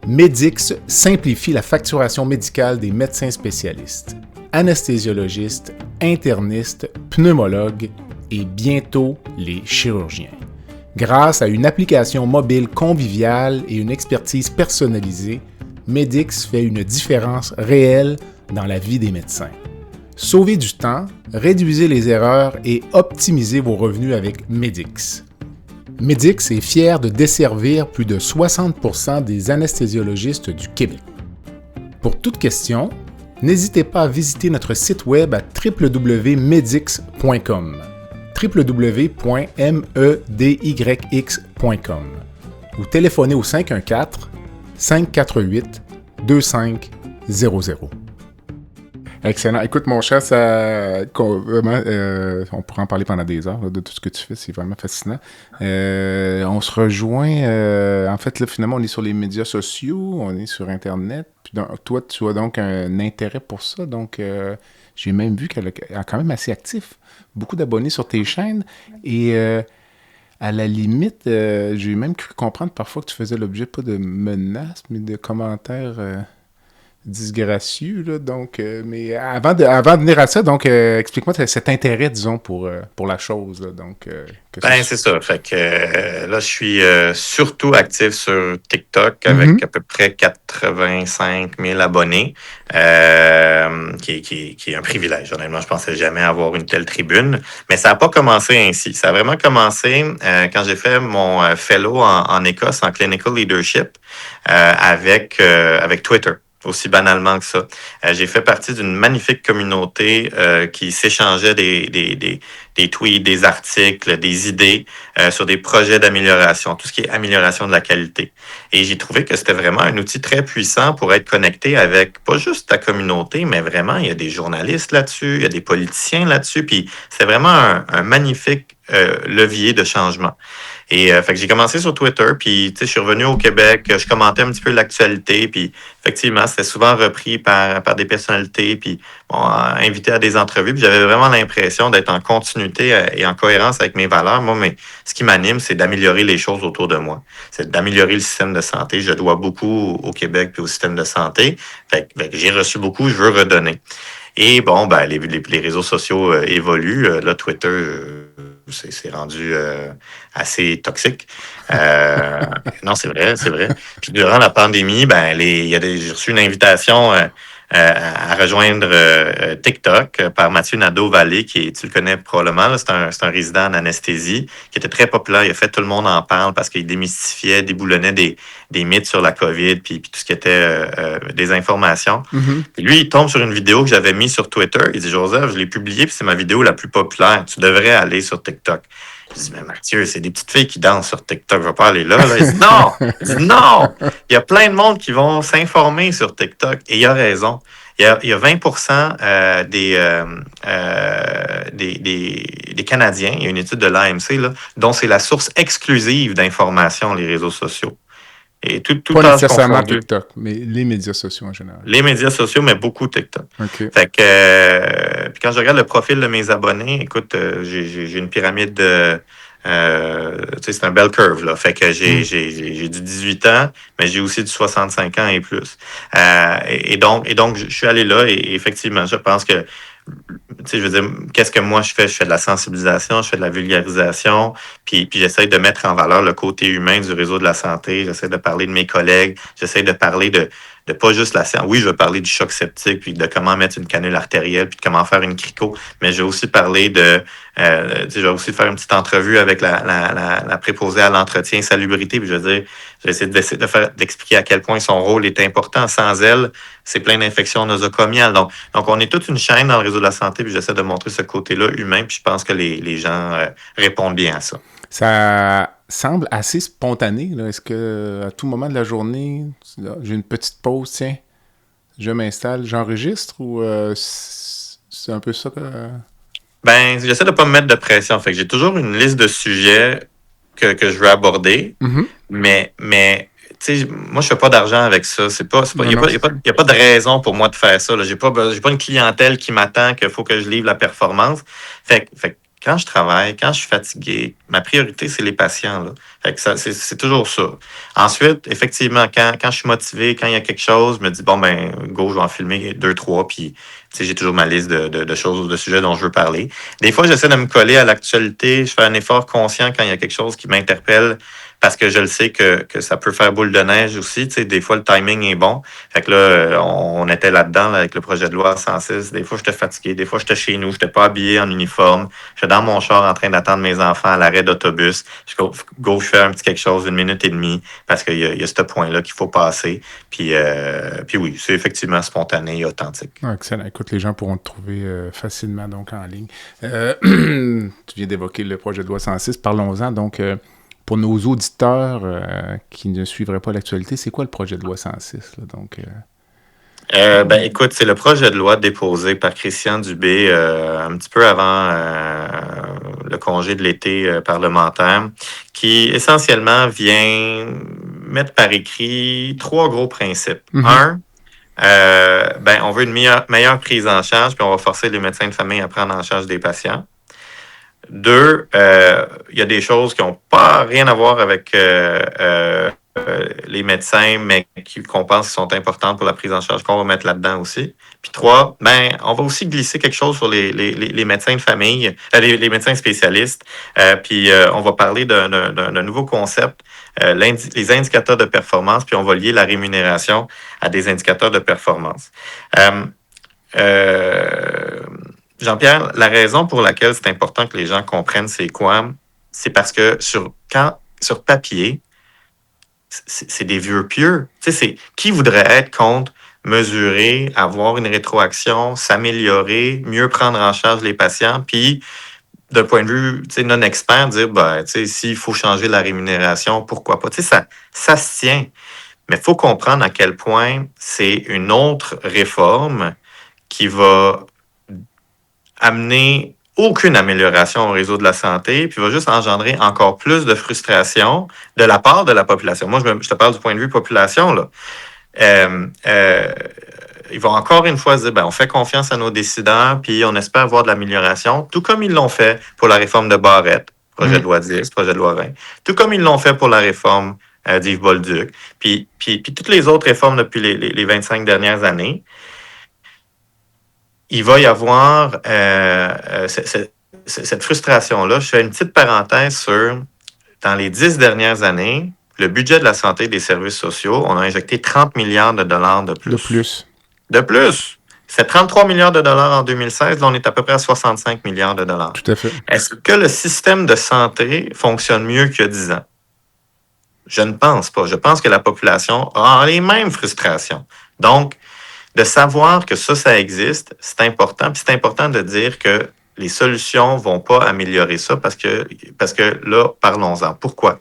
Medix simplifie la facturation médicale des médecins spécialistes, anesthésiologistes, internistes, pneumologues et bientôt les chirurgiens. Grâce à une application mobile conviviale et une expertise personnalisée, Medix fait une différence réelle dans la vie des médecins. Sauvez du temps, réduisez les erreurs et optimisez vos revenus avec Medix. Medix est fier de desservir plus de 60% des anesthésiologistes du Québec. Pour toute question, n'hésitez pas à visiter notre site web à www.medix.com www.medyx.com ou téléphonez au 514-548-2500. Excellent. Écoute, mon cher, on pourrait en parler pendant des heures là, de tout ce que tu fais. C'est vraiment fascinant. On se rejoint. En fait, là, finalement, on est sur les médias sociaux, on est sur Internet. Puis toi, tu as donc un intérêt pour ça. Donc, j'ai même vu qu'elle est quand même assez actif. Beaucoup d'abonnés sur tes chaînes. Et à la limite, j'ai même cru comprendre parfois que tu faisais l'objet pas de menaces, mais de commentaires... disgracieux, là, donc, mais avant de venir à ça, donc, explique-moi cet intérêt, disons, pour la chose, là, donc... c'est ça, fait que là, je suis surtout actif sur TikTok avec à peu près 85 000 abonnés, qui est un privilège, honnêtement, je pensais jamais avoir une telle tribune, mais ça n'a pas commencé ainsi, ça a vraiment commencé quand j'ai fait mon fellow en Écosse, en Clinical Leadership, avec Twitter. Aussi banalement que ça. J'ai fait partie d'une magnifique communauté qui s'échangeait des tweets, des articles, des idées sur des projets d'amélioration, tout ce qui est amélioration de la qualité. Et j'ai trouvé que c'était vraiment un outil très puissant pour être connecté avec pas juste ta communauté, mais vraiment, il y a des journalistes là-dessus, il y a des politiciens là-dessus, puis c'est vraiment un magnifique levier de changement. Et fait que j'ai commencé sur Twitter, puis je suis revenu au Québec, je commentais un petit peu l'actualité, puis effectivement, c'était souvent repris par des personnalités, puis invité à des entrevues, puis j'avais vraiment l'impression d'être en continuité et en cohérence avec mes valeurs. Moi, mais ce qui m'anime, c'est d'améliorer les choses autour de moi. C'est d'améliorer le système de santé. Je dois beaucoup au Québec puis au système de santé. Fait que j'ai reçu beaucoup, je veux redonner. Et bon, les réseaux sociaux évoluent. Là, Twitter... c'est rendu assez toxique. Non, c'est vrai. Puis durant la pandémie, j'ai reçu une invitation à rejoindre TikTok par Mathieu Nadeau-Vallée, tu le connais probablement, là, c'est un résident en anesthésie qui était très populaire. Il a fait Tout le monde en parle parce qu'il démystifiait, déboulonnait des mythes sur la COVID puis tout ce qui était des informations. Puis lui, il tombe sur une vidéo que j'avais mise sur Twitter. Il dit « Joseph, je l'ai publiée puis c'est ma vidéo la plus populaire. Tu devrais aller sur TikTok. » Je dis, mais Mathieu, c'est des petites filles qui dansent sur TikTok. Je ne vais pas aller là. Il dit, non! Non! Il y a plein de monde qui vont s'informer sur TikTok. Et il a raison. Il y a 20% des Canadiens, il y a une étude de l'AMC, là, dont c'est la source exclusive d'information, les réseaux sociaux. Et tout pas nécessairement TikTok, mais les médias sociaux en général. Les médias sociaux, mais beaucoup TikTok. Okay. Fait que puis quand je regarde le profil de mes abonnés, écoute, j'ai une pyramide de... c'est un bell curve, là. Fait que j'ai du 18 ans, mais j'ai aussi du 65 ans et plus. Et donc, je suis allé là et effectivement, je pense que je veux dire, qu'est-ce que moi je fais? Je fais de la sensibilisation, je fais de la vulgarisation, puis j'essaie de mettre en valeur le côté humain du réseau de la santé. J'essaie de parler de mes collègues, j'essaie de parler de pas juste la science. Oui, je vais parler du choc septique, puis de comment mettre une canule artérielle, puis de comment faire une crico, mais je vais aussi parler je vais aussi faire une petite entrevue avec la préposée à l'entretien salubrité, puis je veux dire, je vais essayer d'expliquer à quel point son rôle est important. Sans elle, c'est plein d'infections nosocomiales. Donc, on est toute une chaîne dans le réseau de la santé, puis j'essaie de montrer ce côté-là humain, puis je pense que les gens répondent bien à ça. Ça semble assez spontané, là. Est-ce que à tout moment de la journée, j'ai une petite pause, tiens, je m'installe, j'enregistre, ou c'est un peu ça que... J'essaie de pas me mettre de pression. Fait que j'ai toujours une liste de sujets que je veux aborder, mais moi, je fais pas d'argent avec ça. Il n'y a pas de raison pour moi de faire ça. J'ai pas une clientèle qui m'attend qu'il faut que je livre la performance. Fait que quand je travaille, quand je suis fatigué, ma priorité, c'est les patients, là. Fait que c'est toujours ça. Ensuite, effectivement, quand je suis motivé, quand il y a quelque chose, je me dis, go, je vais en filmer 2, 3, puis j'ai toujours ma liste de choses, de sujets dont je veux parler. Des fois, j'essaie de me coller à l'actualité. Je fais un effort conscient quand il y a quelque chose qui m'interpelle parce que je le sais que ça peut faire boule de neige aussi. Des fois, le timing est bon. Fait que là, on était là-dedans avec le projet de loi 106. Des fois, j'étais fatigué. Des fois, j'étais chez nous. J'étais pas habillé en uniforme. J'étais dans mon char en train d'attendre mes enfants à l'arrêt d'autobus. Je fais un petit quelque chose, 1 minute et demie, parce qu'il y a ce point-là qu'il faut passer. Puis oui, c'est effectivement spontané et authentique. Excellent. Écoute, les gens pourront te trouver facilement donc en ligne. Tu viens d'évoquer le projet de loi 106. Parlons-en. Donc, pour nos auditeurs qui ne suivraient pas l'actualité, c'est quoi le projet de loi 106? Là, donc, écoute, c'est le projet de loi déposé par Christian Dubé un petit peu avant le congé de l'été parlementaire, qui essentiellement vient mettre par écrit 3 gros principes. Un, on veut une meilleure prise en charge, puis on va forcer les médecins de famille à prendre en charge des patients. 2, il y a des choses qui n'ont pas rien à voir avec les médecins, mais qu'on pense qui sont importantes pour la prise en charge, qu'on va mettre là-dedans aussi. Puis 3, on va aussi glisser quelque chose sur les médecins de famille, les médecins spécialistes. Puis on va parler d'un nouveau concept, les indicateurs de performance, puis on va lier la rémunération à des indicateurs de performance. Jean-Pierre, la raison pour laquelle c'est important que les gens comprennent c'est quoi, c'est parce que sur papier, c'est des vœux pieux. Qui voudrait être contre mesurer, avoir une rétroaction, s'améliorer, mieux prendre en charge les patients, puis d'un point de vue non expert, dire s'il faut changer la rémunération, pourquoi pas. Ça se tient. Mais il faut comprendre à quel point c'est une autre réforme qui va amener aucune amélioration au réseau de la santé, puis va juste engendrer encore plus de frustration de la part de la population. Moi, je te parle du point de vue population, là. Ils vont encore une fois se dire, on fait confiance à nos décideurs, puis on espère avoir de l'amélioration, tout comme ils l'ont fait pour la réforme de Barrette, projet de loi 10, projet de loi 20, tout comme ils l'ont fait pour la réforme d'Yves Bolduc, puis toutes les autres réformes depuis les 25 dernières années. Il va y avoir cette frustration-là. Je fais une petite parenthèse sur, dans les 10 dernières années, le budget de la santé et des services sociaux, on a injecté 30 milliards de dollars de plus. De plus! C'est 33 milliards de dollars en 2016. Là, on est à peu près à 65 milliards de dollars. Tout à fait. Est-ce que le système de santé fonctionne mieux qu'il y a 10 ans? Je ne pense pas. Je pense que la population a les mêmes frustrations. Donc, de savoir que ça existe, c'est important. Puis c'est important de dire que les solutions ne vont pas améliorer ça parce que là, parlons-en. Pourquoi?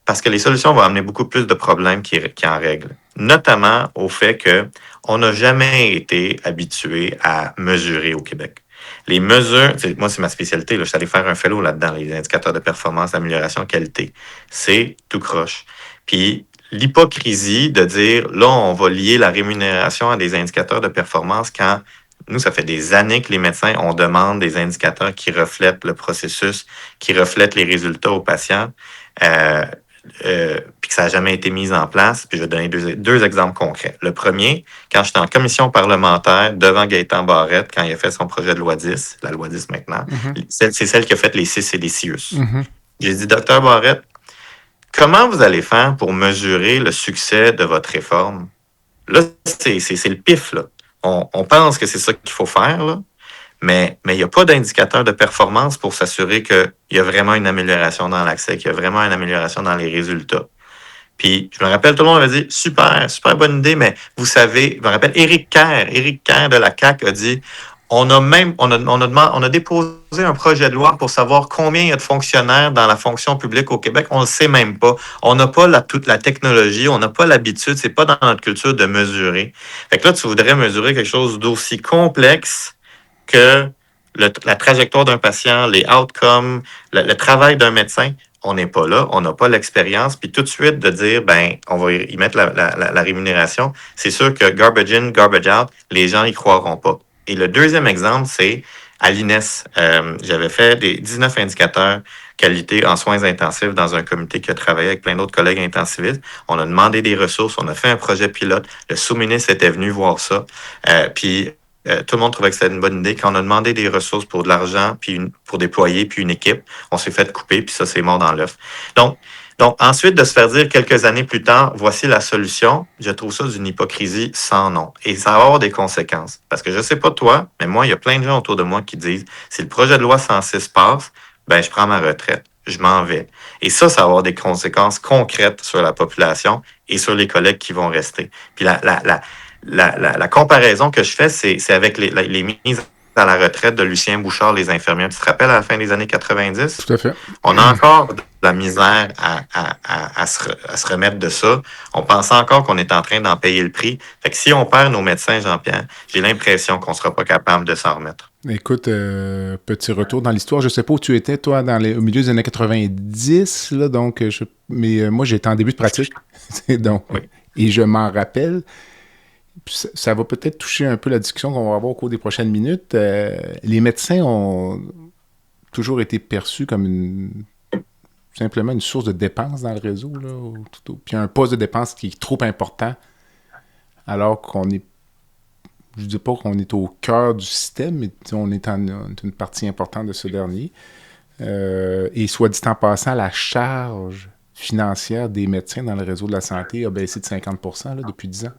Parce que les solutions vont amener beaucoup plus de problèmes qui en règlent. Notamment au fait qu'on n'a jamais été habitué à mesurer au Québec. Les mesures, moi c'est ma spécialité, là, je suis allé faire un fellow là-dedans, les indicateurs de performance, d'amélioration, qualité. C'est tout croche. Puis l'hypocrisie de dire, là, on va lier la rémunération à des indicateurs de performance quand nous, ça fait des années que les médecins, on demande des indicateurs qui reflètent le processus, qui reflètent les résultats aux patients, puis que ça n'a jamais été mis en place. Puis je vais donner deux exemples concrets. Le premier, quand j'étais en commission parlementaire devant Gaétan Barrette, quand il a fait son projet de loi 10, la loi 10 maintenant, c'est celle qui a fait les CIS et les CIUS. J'ai dit, Dr Barrette, comment vous allez faire pour mesurer le succès de votre réforme? Là, c'est le pif, là. On pense que c'est ça qu'il faut faire, là, mais il n'y a pas d'indicateur de performance pour s'assurer qu'il y a vraiment une amélioration dans l'accès, qu'il y a vraiment une amélioration dans les résultats. Puis, je me rappelle, tout le monde avait dit, super bonne idée, mais vous savez, je me rappelle, Éric Kerr de la CAQ a dit, on a déposé un projet de loi pour savoir combien il y a de fonctionnaires dans la fonction publique au Québec. On ne le sait même pas. On n'a pas toute la technologie, on n'a pas l'habitude, c'est pas dans notre culture de mesurer. Fait que là, tu voudrais mesurer quelque chose d'aussi complexe que la trajectoire d'un patient, les outcomes, le travail d'un médecin. On n'est pas là, on n'a pas l'expérience. Puis tout de suite de dire, on va y mettre la rémunération, c'est sûr que garbage in, garbage out, les gens y croiront pas. Et le deuxième exemple, c'est à l'INES. J'avais fait des 19 indicateurs qualité en soins intensifs dans un comité qui a travaillé avec plein d'autres collègues intensivistes. On a demandé des ressources, on a fait un projet pilote. Le sous-ministre était venu voir ça. Puis tout le monde trouvait que c'était une bonne idée. Quand on a demandé des ressources pour de l'argent, puis pour déployer, puis une équipe, on s'est fait couper, puis ça, c'est mort dans l'œuf. Donc, ensuite de se faire dire quelques années plus tard, voici la solution, je trouve ça d'une hypocrisie sans nom. Et ça va avoir des conséquences. Parce que je sais pas toi, mais moi, il y a plein de gens autour de moi qui disent, si le projet de loi 106 passe, ben je prends ma retraite, je m'en vais. Et ça va avoir des conséquences concrètes sur la population et sur les collègues qui vont rester. Puis la comparaison que je fais, c'est avec les mises à la retraite de Lucien Bouchard, les infirmières. Tu te rappelles à la fin des années 90? Tout à fait. On a encore de la misère à se remettre de ça. On pensait encore qu'on est en train d'en payer le prix. Fait que si on perd nos médecins, Jean-Pierre, j'ai l'impression qu'on ne sera pas capable de s'en remettre. Écoute, petit retour dans l'histoire. Je ne sais pas où tu étais, toi, au milieu des années 90, là, donc, mais moi, j'étais en début de pratique. Donc, oui. Et je m'en rappelle. Ça va peut-être toucher un peu la discussion qu'on va avoir au cours des prochaines minutes. Les médecins ont toujours été perçus comme simplement une source de dépenses dans le réseau, là, puis un poste de dépenses qui est trop important, alors qu'on est, je ne dis pas qu'on est au cœur du système, mais on est une partie importante de ce dernier. Et soit dit en passant, la charge financière des médecins dans le réseau de la santé a baissé de 50% là, depuis 10 ans.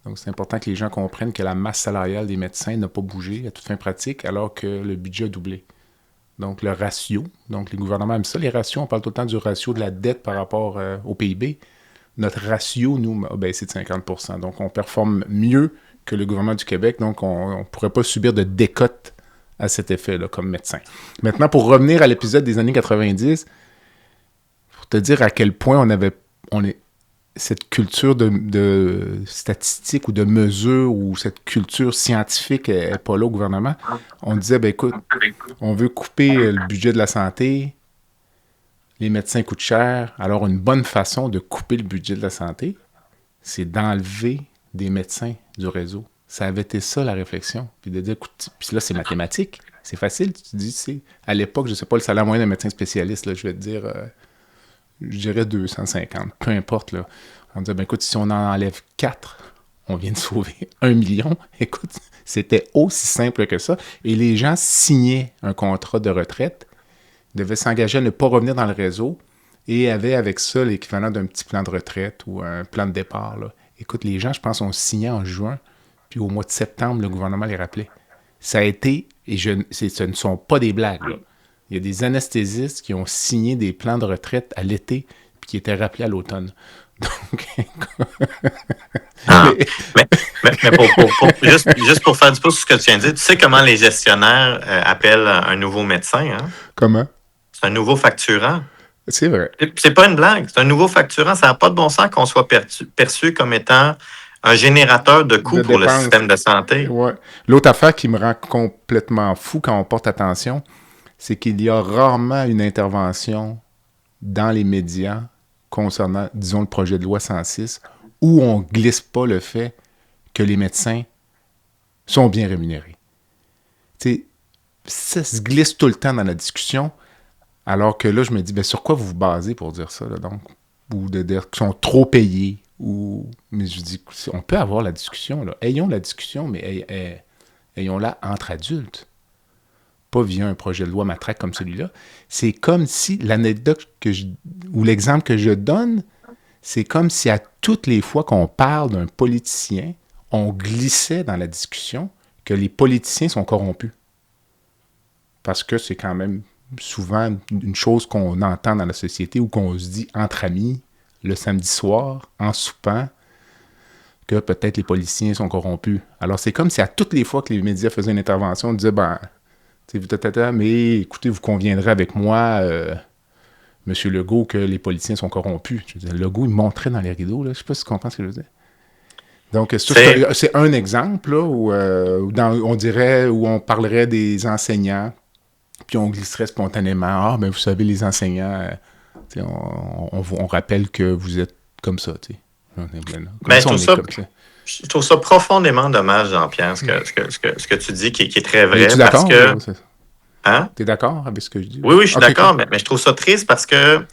Donc, c'est important que les gens comprennent que la masse salariale des médecins n'a pas bougé à toute fin pratique, alors que le budget a doublé. Donc, le ratio, donc les gouvernements aiment ça, les ratios, on parle tout le temps du ratio de la dette par rapport au PIB. Notre ratio, nous, a baissé de 50%. Donc, on performe mieux que le gouvernement du Québec, donc on ne pourrait pas subir de décote à cet effet-là comme médecin. Maintenant, pour revenir à l'épisode des années 90, pour te dire à quel point cette culture de statistique ou de mesure ou cette culture scientifique n'est pas là au gouvernement. On disait, ben écoute, on veut couper le budget de la santé, les médecins coûtent cher, alors une bonne façon de couper le budget de la santé, c'est d'enlever des médecins du réseau. Ça avait été ça la réflexion. Puis de dire, écoute, puis là c'est mathématique, c'est facile, tu te dis, à l'époque, je ne sais pas le salaire moyen d'un médecin spécialiste, là, je vais te dire... je dirais 250, peu importe. Là. On disait, ben écoute, si on en enlève 4, on vient de sauver 1 million. Écoute, c'était aussi simple que ça. Et les gens signaient un contrat de retraite, devaient s'engager à ne pas revenir dans le réseau et avaient avec ça l'équivalent d'un petit plan de retraite ou un plan de départ. Là. Écoute, les gens, je pense, ont signé en juin, puis au mois de septembre, le gouvernement les rappelait. Ça a été, et ce ne sont pas des blagues, là. Il y a des anesthésistes qui ont signé des plans de retraite à l'été puis qui étaient rappelés à l'automne. Donc, mais juste pour faire du pouce sur ce que tu viens de dire, tu sais comment les gestionnaires appellent un nouveau médecin? Hein? Comment? C'est un nouveau facturant. C'est vrai. C'est pas une blague, c'est un nouveau facturant. Ça n'a pas de bon sens qu'on soit perçu comme étant un générateur de coûts pour le système de santé. Ouais. L'autre affaire qui me rend complètement fou quand on porte attention, c'est qu'il y a rarement une intervention dans les médias concernant, disons, le projet de loi 106, où on ne glisse pas le fait que les médecins sont bien rémunérés. T'sais, ça se glisse tout le temps dans la discussion, alors que là, je me dis, ben, sur quoi vous vous basez pour dire ça, là, donc? Ou de dire qu'ils sont trop payés, mais je dis, on peut avoir la discussion, là. Ayons la discussion, mais ayons-la entre adultes. Pas via un projet de loi matraque comme celui-là. C'est comme si l'anecdote ou l'exemple que je donne, c'est comme si à toutes les fois qu'on parle d'un politicien, on glissait dans la discussion que les politiciens sont corrompus. Parce que c'est quand même souvent une chose qu'on entend dans la société ou qu'on se dit entre amis le samedi soir, en soupant, que peut-être les politiciens sont corrompus. Alors c'est comme si à toutes les fois que les médias faisaient une intervention, on disait, ben... mais écoutez, vous conviendrez avec moi, M. Legault, que les politiciens sont corrompus. Je veux dire, Legault, il montrait dans les rideaux. Là. Je ne sais pas si tu comprends ce que je veux dire. Donc, c'est un exemple là, où on dirait, où on parlerait des enseignants, puis on glisserait spontanément. Ah, ben vous savez, les enseignants, on rappelle que vous êtes comme ça. Mais je trouve ça profondément dommage, Jean-Pierre, ce que tu dis, qui est très vrai. Es-tu d'accord? Hein? Tu es d'accord avec ce que je dis? Oui, je suis d'accord, mais je trouve ça triste parce que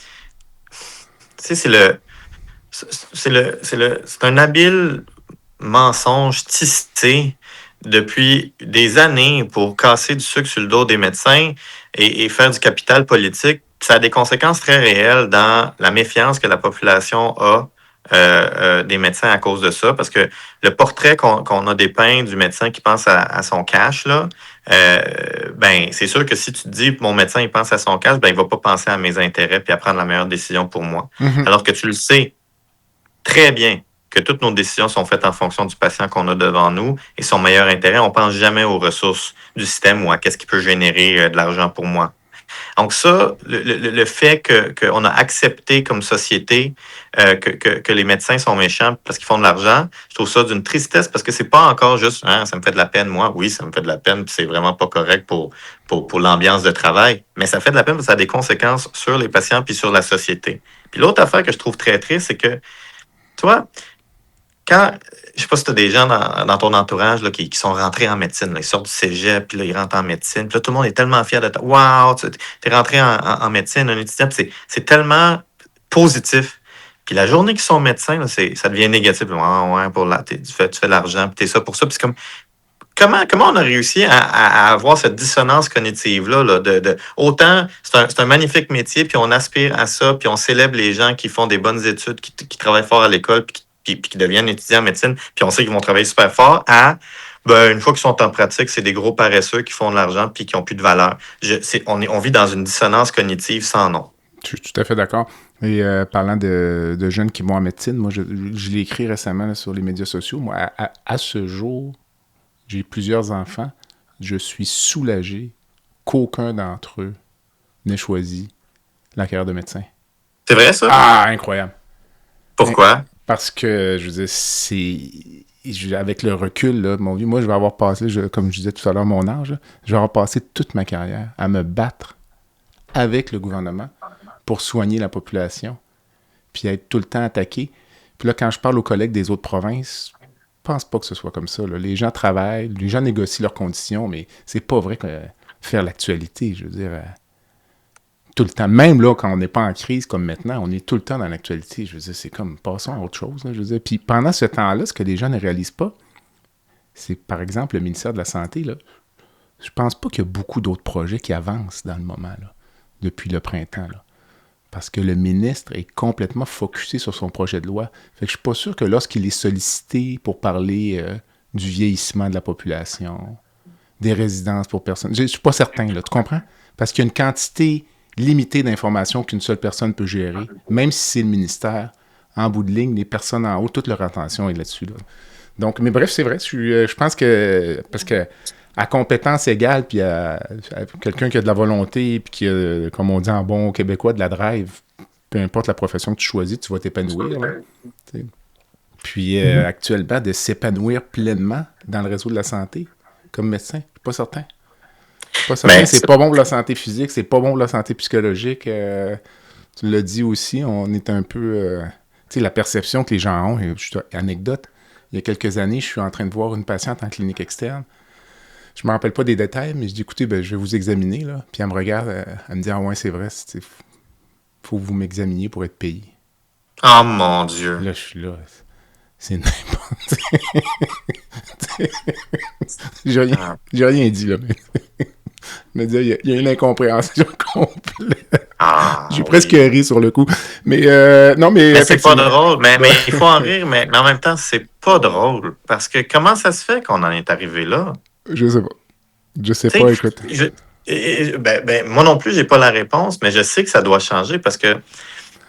c'est un habile mensonge tissé depuis des années pour casser du sucre sur le dos des médecins et faire du capital politique. Ça a des conséquences très réelles dans la méfiance que la population a des médecins à cause de ça, parce que le portrait qu'on a dépeint du médecin qui pense à son cash, là, ben c'est sûr que si tu te dis mon médecin il pense à son cash, ben il va pas penser à mes intérêts puis à prendre la meilleure décision pour moi. Alors que tu le sais très bien que toutes nos décisions sont faites en fonction du patient qu'on a devant nous et son meilleur intérêt. On pense jamais aux ressources du système ou à qu'est-ce qui peut générer de l'argent pour moi. Donc ça, le fait qu'on a accepté comme société que les médecins sont méchants parce qu'ils font de l'argent, je trouve ça d'une tristesse parce que c'est pas encore juste ça me fait de la peine, moi. Oui, ça me fait de la peine, puis c'est vraiment pas correct pour l'ambiance de travail. Mais ça fait de la peine parce que ça a des conséquences sur les patients puis sur la société. Puis l'autre affaire que je trouve très triste, c'est que, tu vois, je sais pas si tu as des gens dans ton entourage là, qui sont rentrés en médecine. Là, ils sortent du cégep, puis là, ils rentrent en médecine. Puis là, tout le monde est tellement fier de toi. Wow, tu es rentré en médecine, un étudiant. Puis c'est tellement positif. Puis la journée qu'ils sont médecins, là, ça devient négatif. Ouais, tu fais de l'argent, puis t'es ça pour ça. Puis c'est comme, comment on a réussi à avoir cette dissonance cognitive-là? Autant, c'est un magnifique métier, puis on aspire à ça, puis on célèbre les gens qui font des bonnes études, qui travaillent fort à l'école, puis qui deviennent étudiants en médecine, puis on sait qu'ils vont travailler super fort, une fois qu'ils sont en pratique, c'est des gros paresseux qui font de l'argent puis qui n'ont plus de valeur. On vit dans une dissonance cognitive sans nom. Je suis tout à fait d'accord. Et parlant de jeunes qui vont en médecine, moi, je l'ai écrit récemment là, sur les médias sociaux. Moi, à ce jour, j'ai plusieurs enfants. Je suis soulagé qu'aucun d'entre eux n'ait choisi la carrière de médecin. C'est vrai, ça? Ah, incroyable. Pourquoi? Parce que, je veux dire, avec le recul, là, moi, je vais avoir passé, comme je disais tout à l'heure, mon âge, là, je vais avoir passé toute ma carrière à me battre avec le gouvernement pour soigner la population, puis être tout le temps attaqué. Puis là, quand je parle aux collègues des autres provinces, je pense pas que ce soit comme ça. Là. Les gens travaillent, les gens négocient leurs conditions, mais c'est pas vrai que faire l'actualité, je veux dire... tout le temps. Même là, quand on n'est pas en crise comme maintenant, on est tout le temps dans l'actualité. Je veux dire, c'est comme, passons à autre chose. Là, je veux dire. Puis pendant ce temps-là, ce que les gens ne réalisent pas, c'est par exemple le ministère de la Santé. Là, je pense pas qu'il y a beaucoup d'autres projets qui avancent dans le moment, là, depuis le printemps. Là, parce que le ministre est complètement focusé sur son projet de loi. Fait que je suis pas sûr que lorsqu'il est sollicité pour parler du vieillissement de la population, des résidences pour personnes, je suis pas certain, là, tu comprends? Parce qu'il y a une quantité limitée d'informations qu'une seule personne peut gérer, même si c'est le ministère. En bout de ligne, les personnes en haut, toute leur attention est là-dessus. Là. Donc, mais bref, c'est vrai, je pense que, parce que à compétence égale, puis à quelqu'un qui a de la volonté, puis qui a, comme on dit en bon québécois, de la drive, peu importe la profession que tu choisis, tu vas t'épanouir. Là, puis actuellement, de s'épanouir pleinement dans le réseau de la santé, comme médecin, je suis pas certain. C'est pas bon pour la santé physique, c'est pas bon pour la santé psychologique. Tu l'as dit aussi, on est un peu... tu sais, la perception que les gens ont, anecdote, il y a quelques années, je suis en train de voir une patiente en clinique externe. Je me rappelle pas des détails, mais je dis, écoutez, je vais vous examiner, là. Puis elle me regarde, elle me dit, ah ouais, c'est vrai, faut que vous m'examiniez pour être payé. Oh mon Dieu! Là, je suis là, c'est n'importe j'ai rien dit, là, mais... me dire, il y a une incompréhension complète. J'ai presque ri sur le coup. Mais non, mais c'est pas drôle. Mais il faut en rire, mais en même temps, c'est pas drôle. Parce que comment ça se fait qu'on en est arrivé là? Je sais pas. Je sais pas, écoute. Moi non plus, j'ai pas la réponse, mais je sais que ça doit changer parce que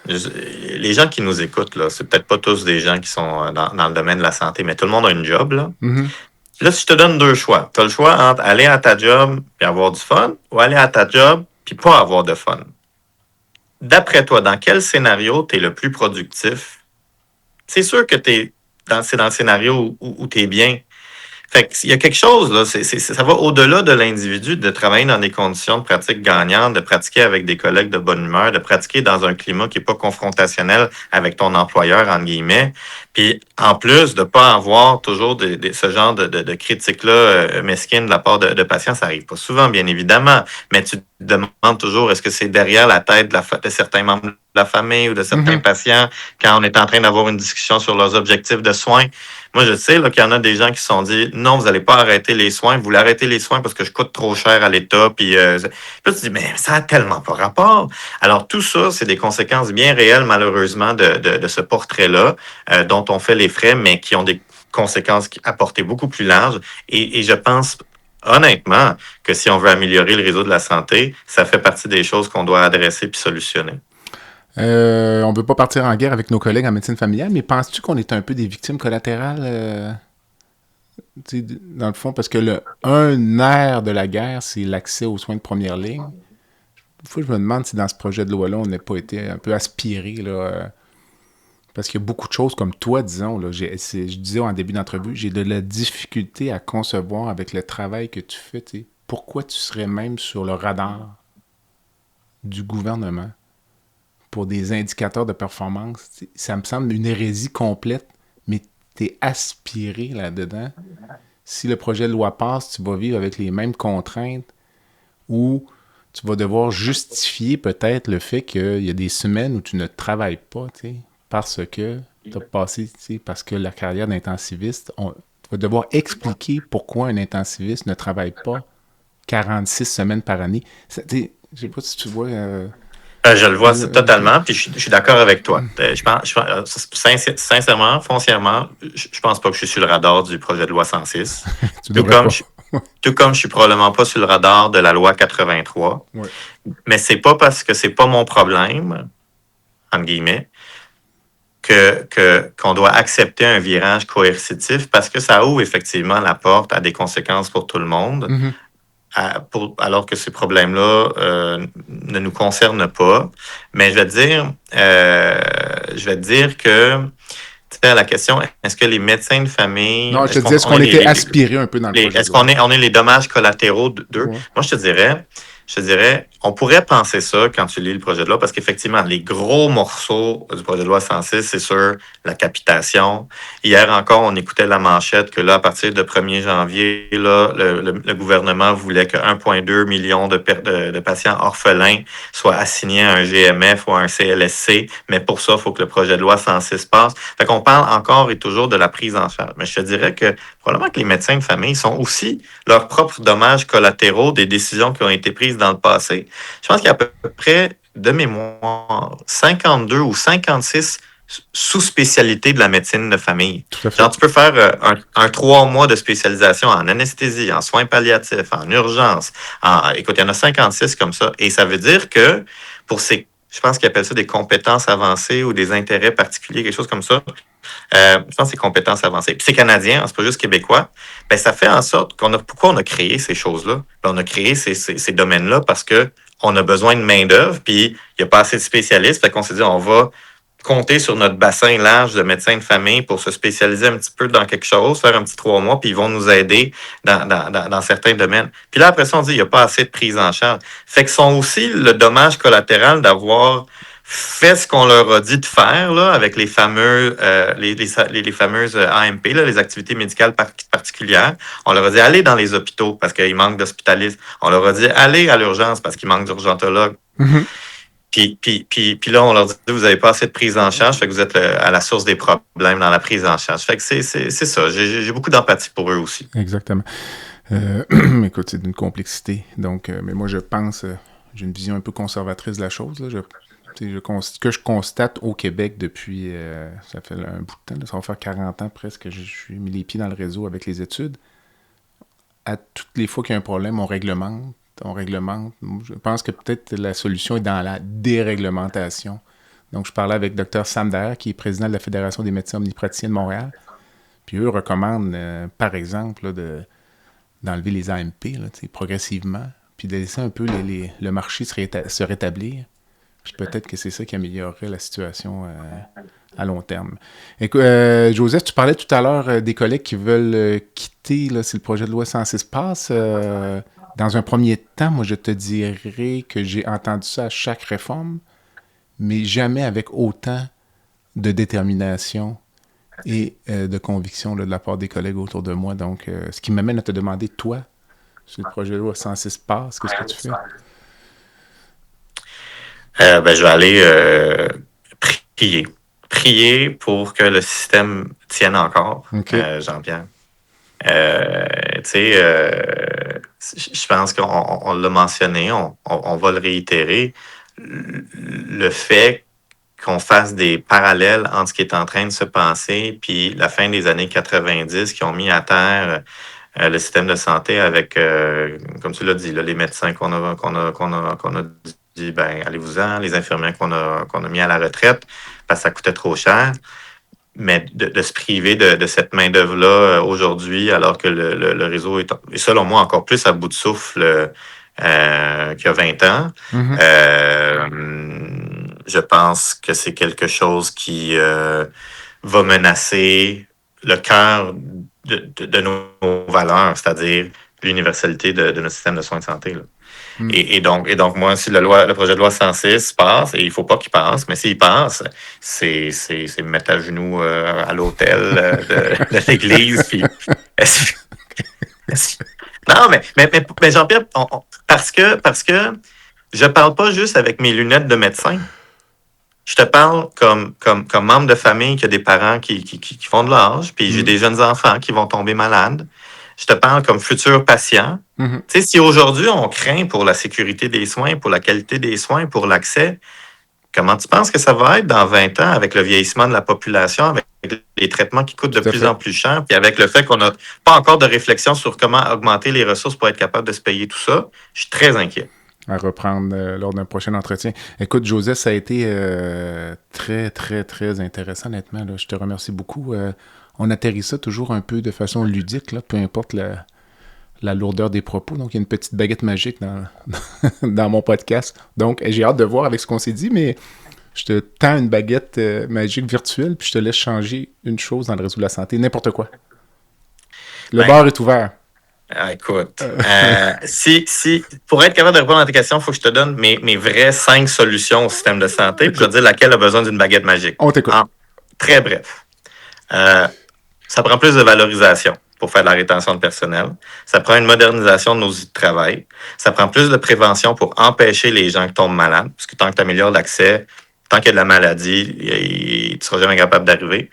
les gens qui nous écoutent, là, c'est peut-être pas tous des gens qui sont dans le domaine de la santé, mais tout le monde a une job, là. Mm-hmm. Là, si je te donne deux choix, tu as le choix entre aller à ta job et avoir du fun ou aller à ta job puis pas avoir de fun. D'après toi, dans quel scénario tu es le plus productif? C'est sûr que c'est dans le scénario où tu es bien. Fait qu'il y a quelque chose, là, ça va au-delà de l'individu, de travailler dans des conditions de pratique gagnantes, de pratiquer avec des collègues de bonne humeur, de pratiquer dans un climat qui n'est pas confrontationnel avec ton employeur, entre guillemets. Puis, en plus, de ne pas avoir toujours ce genre de critiques-là mesquines de la part de patients, ça n'arrive pas souvent, bien évidemment. Mais tu demande toujours est-ce que c'est derrière la tête de certains membres de la famille ou de certains patients quand on est en train d'avoir une discussion sur leurs objectifs de soins. Moi, je sais là, qu'il y en a des gens qui se sont dit non, vous n'allez pas arrêter les soins, vous voulez arrêter les soins parce que je coûte trop cher à l'État. Puis là, tu te dis, mais ça n'a tellement pas rapport. Alors, tout ça, c'est des conséquences bien réelles, malheureusement, de ce portrait-là, dont on fait les frais, mais qui ont des conséquences à portée beaucoup plus large. Et je pense honnêtement que si on veut améliorer le réseau de la santé, ça fait partie des choses qu'on doit adresser puis solutionner. On ne veut pas partir en guerre avec nos collègues en médecine familiale, mais penses-tu qu'on est un peu des victimes collatérales dans le fond? Parce que un nerf de la guerre, c'est l'accès aux soins de première ligne. Des fois, je me demande si dans ce projet de loi-là, on n'a pas été un peu aspiré, là, parce qu'il y a beaucoup de choses comme toi, disons. Là, je disais en début d'entrevue, j'ai de la difficulté à concevoir avec le travail que tu fais. Pourquoi tu serais même sur le radar du gouvernement pour des indicateurs de performance? Ça me semble une hérésie complète, mais tu es aspiré là-dedans. Si le projet de loi passe, tu vas vivre avec les mêmes contraintes ou tu vas devoir justifier peut-être le fait qu'il y a des semaines où tu ne travailles pas, parce que tu as passé, parce que la carrière d'intensiviste, tu vas devoir expliquer pourquoi un intensiviste ne travaille pas 46 semaines par année. Je ne sais pas si tu vois... je le vois totalement, puis je suis d'accord avec toi. Sincèrement, foncièrement, je pense pas que je suis sur le radar du projet de loi 106. Tout comme je suis probablement pas sur le radar de la loi 83. Ouais. Mais c'est pas parce que c'est pas mon problème, entre guillemets, qu'on doit accepter un virage coercitif parce que ça ouvre effectivement la porte à des conséquences pour tout le monde. Alors que ces problèmes-là ne nous concernent pas. Mais je vais te dire que, tu sais, à la question, est-ce que les médecins de famille... Non, je te disais, est-ce qu'on était aspirés un peu dans le projet? Est-ce qu'on est les dommages collatéraux d'eux? Ouais. Moi, je te dirais, on pourrait penser ça quand tu lis le projet de loi, parce qu'effectivement, les gros morceaux du projet de loi 106, c'est sur la capitation. Hier encore, on écoutait la manchette que là, à partir de 1er janvier, là, le gouvernement voulait que 1,2 million de patients orphelins soient assignés à un GMF ou à un CLSC, mais pour ça, il faut que le projet de loi 106 passe. Fait qu'on parle encore et toujours de la prise en charge. Mais je te dirais que probablement que les médecins de famille sont aussi leurs propres dommages collatéraux des décisions qui ont été prises dans le passé. Je pense qu'il y a à peu près, de mémoire, 52 ou 56 sous-spécialités de la médecine de famille. Genre, tu peux faire un 3 mois de spécialisation en anesthésie, en soins palliatifs, en urgence. Écoute, il y en a 56 comme ça. Et ça veut dire que pour ces, je pense qu'ils appellent ça des compétences avancées ou des intérêts particuliers, quelque chose comme ça. Je pense que c'est compétences avancées. Puis c'est canadien, c'est pas juste québécois. Ben, ça fait en sorte pourquoi on a créé ces choses-là? Ben, on a créé ces domaines-là parce que on a besoin de main-d'œuvre, puis il n'y a pas assez de spécialistes. Fait qu'on s'est dit, on va compter sur notre bassin large de médecins de famille pour se spécialiser un petit peu dans quelque chose, faire un petit 3 mois, puis ils vont nous aider dans certains domaines. Puis là, après ça, on dit, il n'y a pas assez de prise en charge. Fait que sont aussi le dommage collatéral d'avoir fait ce qu'on leur a dit de faire là, avec les fameuses AMP, là, les activités médicales particulières. On leur a dit allez dans les hôpitaux parce qu'il manque d'hospitalistes. On leur a dit allez à l'urgence parce qu'il manque d'urgentologues. Mm-hmm. Puis là, on leur dit vous n'avez pas assez de prise en charge, fait que vous êtes à la source des problèmes dans la prise en charge. Fait que c'est ça. J'ai beaucoup d'empathie pour eux aussi. Exactement. Écoute, c'est d'une complexité. Donc, mais moi, je pense, j'ai une vision un peu conservatrice de la chose. Là. Que je constate au Québec depuis, ça fait un bout de temps, ça va faire 40 ans presque que je suis mis les pieds dans le réseau avec les études. À toutes les fois qu'il y a un problème, on réglemente. Je pense que peut-être la solution est dans la déréglementation. Donc, je parlais avec Dr Sam Daher, qui est président de la Fédération des médecins omnipraticiens de Montréal. Puis eux recommandent, par exemple, là, d'enlever les AMP là, progressivement, puis de laisser un peu le marché se rétablir. Puis peut-être que c'est ça qui améliorerait la situation à long terme. Écoute, Joseph, tu parlais tout à l'heure des collègues qui veulent quitter là, si le projet de loi 106 passe. Dans un premier temps, moi, je te dirais que j'ai entendu ça à chaque réforme, mais jamais avec autant de détermination et de conviction là, de la part des collègues autour de moi. Donc, ce qui m'amène à te demander, toi, si le projet de loi 106 passe, qu'est-ce que tu fais? Je vais aller prier. Prier pour que le système tienne encore, Jean-Pierre. Je pense qu'on l'a mentionné, on va le réitérer. Le fait qu'on fasse des parallèles entre ce qui est en train de se passer puis la fin des années 90 qui ont mis à terre le système de santé avec, comme tu l'as dit, là, les médecins qu'on a dit, ben allez-vous-en, les infirmières qu'on a mis à la retraite parce que ça coûtait trop cher. Mais de se priver de cette main-d'œuvre-là aujourd'hui, alors que le réseau est, selon moi, encore plus à bout de souffle qu'il y a 20 ans, je pense que c'est quelque chose qui va menacer le cœur de nos valeurs, c'est-à-dire l'universalité de notre système de soins de santé. Là. Et donc, moi, si le projet de loi 106 passe, et il ne faut pas qu'il passe, mais s'il passe, c'est me mettre à genoux à l'hôtel de l'église. Puis, non, mais Jean-Pierre, parce que je parle pas juste avec mes lunettes de médecin. Je te parle comme membre de famille qui a des parents qui font de l'âge, puis j'ai des jeunes enfants qui vont tomber malades. Je te parle comme futur patient. Tu sais, si aujourd'hui on craint pour la sécurité des soins, pour la qualité des soins, pour l'accès, comment tu penses que ça va être dans 20 ans avec le vieillissement de la population, avec les traitements qui coûtent de plus en plus cher, puis avec le fait qu'on n'a pas encore de réflexion sur comment augmenter les ressources pour être capable de se payer tout ça? Je suis très inquiet. À reprendre lors d'un prochain entretien. Écoute, Joseph, ça a été très, très, très intéressant, honnêtement. Là. Je te remercie beaucoup. On atterrit ça toujours un peu de façon ludique, là, peu importe la lourdeur des propos. Donc, il y a une petite baguette magique dans mon podcast. Donc, j'ai hâte de voir avec ce qu'on s'est dit, mais je te tends une baguette magique virtuelle, puis je te laisse changer une chose dans le réseau de la santé, n'importe quoi. Le bar est ouvert. Écoute, pour être capable de répondre à tes questions, il faut que je te donne mes vraies 5 solutions au système de santé, puis je vais te dire laquelle a besoin d'une baguette magique. On t'écoute. Très bref. Ça prend plus de valorisation pour faire de la rétention de personnel. Ça prend une modernisation de nos outils de travail. Ça prend plus de prévention pour empêcher les gens qui tombent malades, parce que tant que tu améliores l'accès, tant qu'il y a de la maladie, tu ne seras jamais capable d'arriver.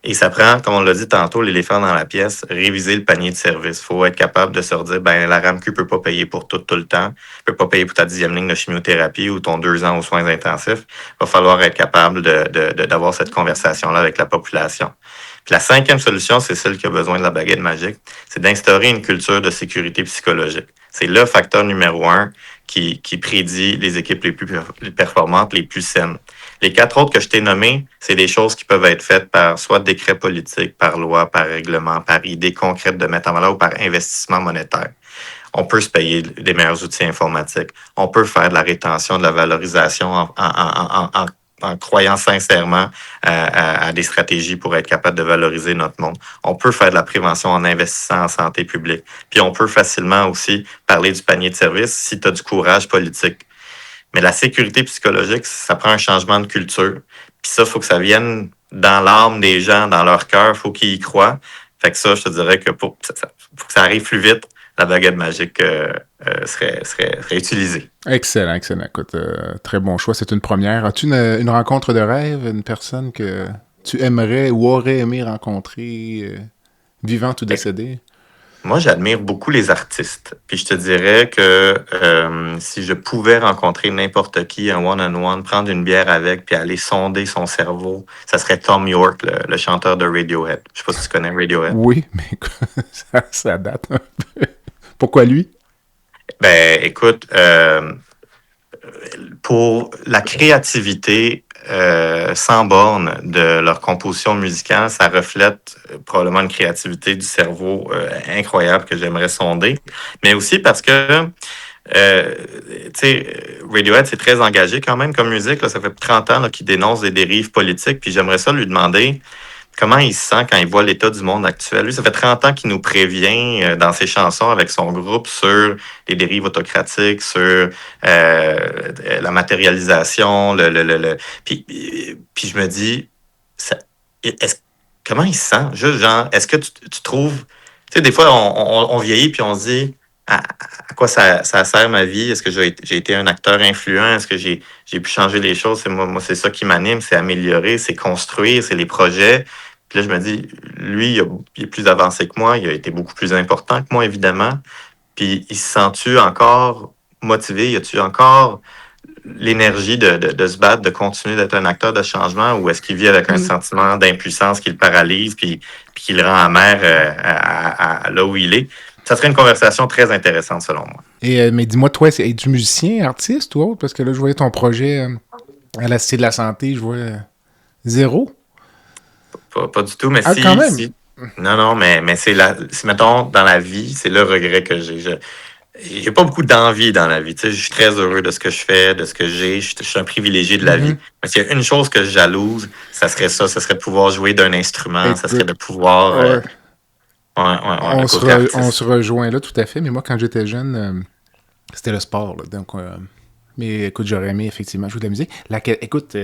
Et ça prend, comme on l'a dit tantôt, l'éléphant dans la pièce, réviser le panier de services. Il faut être capable de se redire, la RAMQ ne peut pas payer pour tout le temps. Ne peut pas payer pour ta 10e ligne de chimiothérapie ou ton 2 ans aux soins intensifs. Il va falloir être capable d'avoir cette conversation-là avec la population. Puis la 5e solution, c'est celle qui a besoin de la baguette magique, c'est d'instaurer une culture de sécurité psychologique. C'est le facteur numéro 1 qui prédit les équipes les plus performantes, les plus saines. Les 4 autres que je t'ai nommés, c'est des choses qui peuvent être faites par soit décret politique, par loi, par règlement, par idée concrète de mettre en valeur ou par investissement monétaire. On peut se payer des meilleurs outils informatiques. On peut faire de la rétention, de la valorisation en croyant sincèrement à des stratégies pour être capable de valoriser notre monde. On peut faire de la prévention en investissant en santé publique. Puis on peut facilement aussi parler du panier de services si tu as du courage politique. Mais la sécurité psychologique, ça prend un changement de culture. Puis ça, il faut que ça vienne dans l'âme des gens, dans leur cœur. Il faut qu'ils y croient. Fait que ça, je te dirais que pour que ça arrive plus vite, la baguette magique serait utilisée. Excellent. Écoute, très bon choix. C'est une première. As-tu une rencontre de rêve, une personne que tu aimerais ou aurais aimé rencontrer, vivante ou décédée? Moi, j'admire beaucoup les artistes. Puis je te dirais que si je pouvais rencontrer n'importe qui, un one-on-one, prendre une bière avec, puis aller sonder son cerveau, ça serait Thom Yorke, le chanteur de Radiohead. Je sais pas si tu connais Radiohead. Oui, mais ça date un peu. Pourquoi lui? Écoute, pour la créativité sans borne de leur composition musicale, ça reflète probablement une créativité du cerveau incroyable que j'aimerais sonder. Mais aussi parce que, tu sais, Radiohead, c'est très engagé quand même comme musique. Là, ça fait 30 ans qu'il dénonce des dérives politiques. Puis j'aimerais ça lui demander comment il se sent quand il voit l'état du monde actuel. Lui, ça fait 30 ans qu'il nous prévient dans ses chansons avec son groupe sur les dérives autocratiques, sur la matérialisation. Puis je me dis, comment il se sent? Juste genre, est-ce que tu trouves... Tu sais, des fois, on vieillit puis on se dit, à quoi ça sert ma vie? Est-ce que j'ai été un acteur influent? Est-ce que j'ai pu changer les choses? Moi, c'est ça qui m'anime, c'est améliorer, c'est construire, c'est les projets. Puis là, je me dis, lui, il est plus avancé que moi, il a été beaucoup plus important que moi, évidemment. Puis il se sent-tu encore motivé? Y a-tu encore l'énergie de se battre, de continuer d'être un acteur de changement, ou est-ce qu'il vit avec un sentiment d'impuissance qui le paralyse puis qui le rend amer à là où il est? Ça serait une conversation très intéressante, selon moi. Mais dis-moi, toi, es-tu musicien, artiste ou autre? Parce que là, je voyais ton projet à la Cité de la Santé, je vois zéro. Pas du tout, mais quand même. Non, mais mettons, dans la vie, c'est le regret que j'ai. J'ai pas beaucoup d'envie dans la vie. Tu sais, je suis très heureux de ce que je fais, de ce que j'ai. Je suis un privilégié de la vie. Mais s'il y a une chose que je jalouse, ça serait ça. Ça serait de pouvoir jouer d'un instrument. Ça serait de pouvoir... On se rejoint là, tout à fait. Mais moi, quand j'étais jeune, c'était le sport. Là, donc, mais écoute, j'aurais aimé effectivement jouer de la musique. Écoute,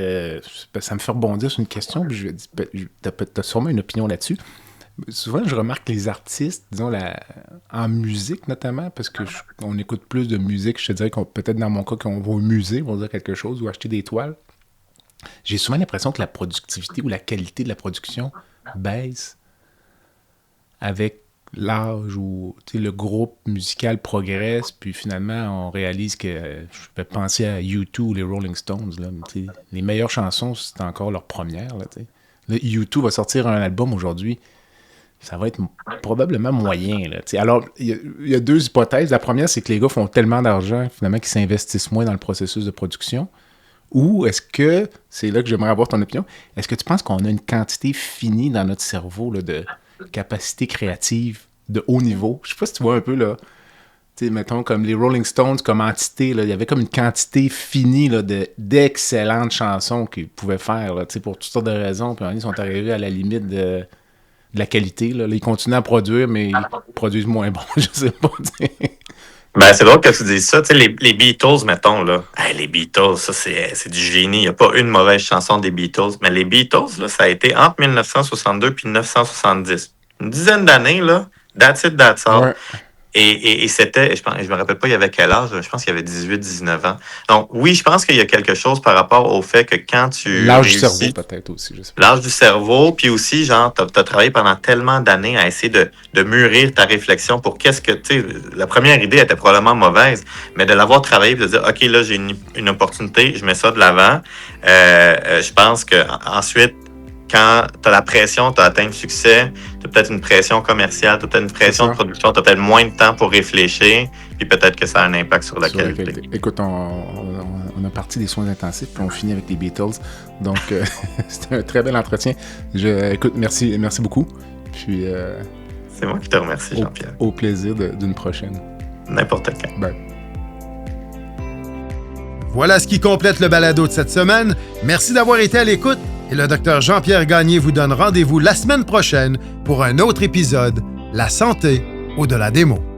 ça me fait rebondir sur une question. Puis t'as sûrement une opinion là-dessus. Souvent, je remarque que les artistes, disons, en musique notamment, parce qu'on écoute plus de musique, je te dirais peut-être dans mon cas, qu'on va au musée, on va dire quelque chose, ou acheter des toiles. J'ai souvent l'impression que la productivité ou la qualité de la production baisse avec l'âge où le groupe musical progresse, puis finalement, on réalise que je vais penser à U2 ou les Rolling Stones. Là, les meilleures chansons, c'est encore leur première. Là, U2 va sortir un album aujourd'hui. Ça va être probablement moyen. Là, alors, il y a deux hypothèses. La première, c'est que les gars font tellement d'argent, finalement, qu'ils s'investissent moins dans le processus de production. Ou est-ce que, c'est là que j'aimerais avoir ton opinion, est-ce que tu penses qu'on a une quantité finie dans notre cerveau là, de capacité créative de haut niveau? Je sais pas si tu vois un peu, là, mettons, comme les Rolling Stones comme entité, là, il y avait comme une quantité finie là, d'excellentes chansons qu'ils pouvaient faire là, pour toutes sortes de raisons. Puis ils sont arrivés à la limite de la qualité. Là, ils continuent à produire, mais ils produisent moins bon. Je sais pas. Ben, c'est drôle que tu dises ça. Tu sais, les Beatles, mettons, là. Hey, les Beatles, ça, c'est du génie. Il n'y a pas une mauvaise chanson des Beatles. Mais les Beatles, là, ça a été entre 1962 et 1970. Une dizaine d'années, là. That's it, that's all. Ouais. Et c'était, je me rappelle pas, il y avait quel âge, je pense qu'il y avait 18-19 ans. Donc, oui, je pense qu'il y a quelque chose par rapport au fait que quand tu l'âge du cerveau, peut-être aussi, je sais pas. L'âge du cerveau, puis aussi, genre, t'as travaillé pendant tellement d'années à essayer de mûrir ta réflexion pour qu'est-ce que, tu sais, la première idée était probablement mauvaise, mais de l'avoir travaillé et de dire, OK, là, j'ai une opportunité, je mets ça de l'avant. Je pense que ensuite, quand tu as la pression, tu as atteint le succès, tu as peut-être une pression commerciale, tu as peut-être une pression de production, tu as peut-être moins de temps pour réfléchir, puis peut-être que ça a un impact sur la qualité. Écoute, on a parti des soins intensifs, puis on finit avec les Beatles. Donc, c'était un très bel entretien. Écoute, merci beaucoup. Puis, c'est moi qui te remercie, Jean-Pierre. Au plaisir d'une prochaine. N'importe quand. Bye. Voilà ce qui complète le balado de cette semaine. Merci d'avoir été à l'écoute. Et le Dr Jean-Pierre Gagné vous donne rendez-vous la semaine prochaine pour un autre épisode, La santé au-delà des mots.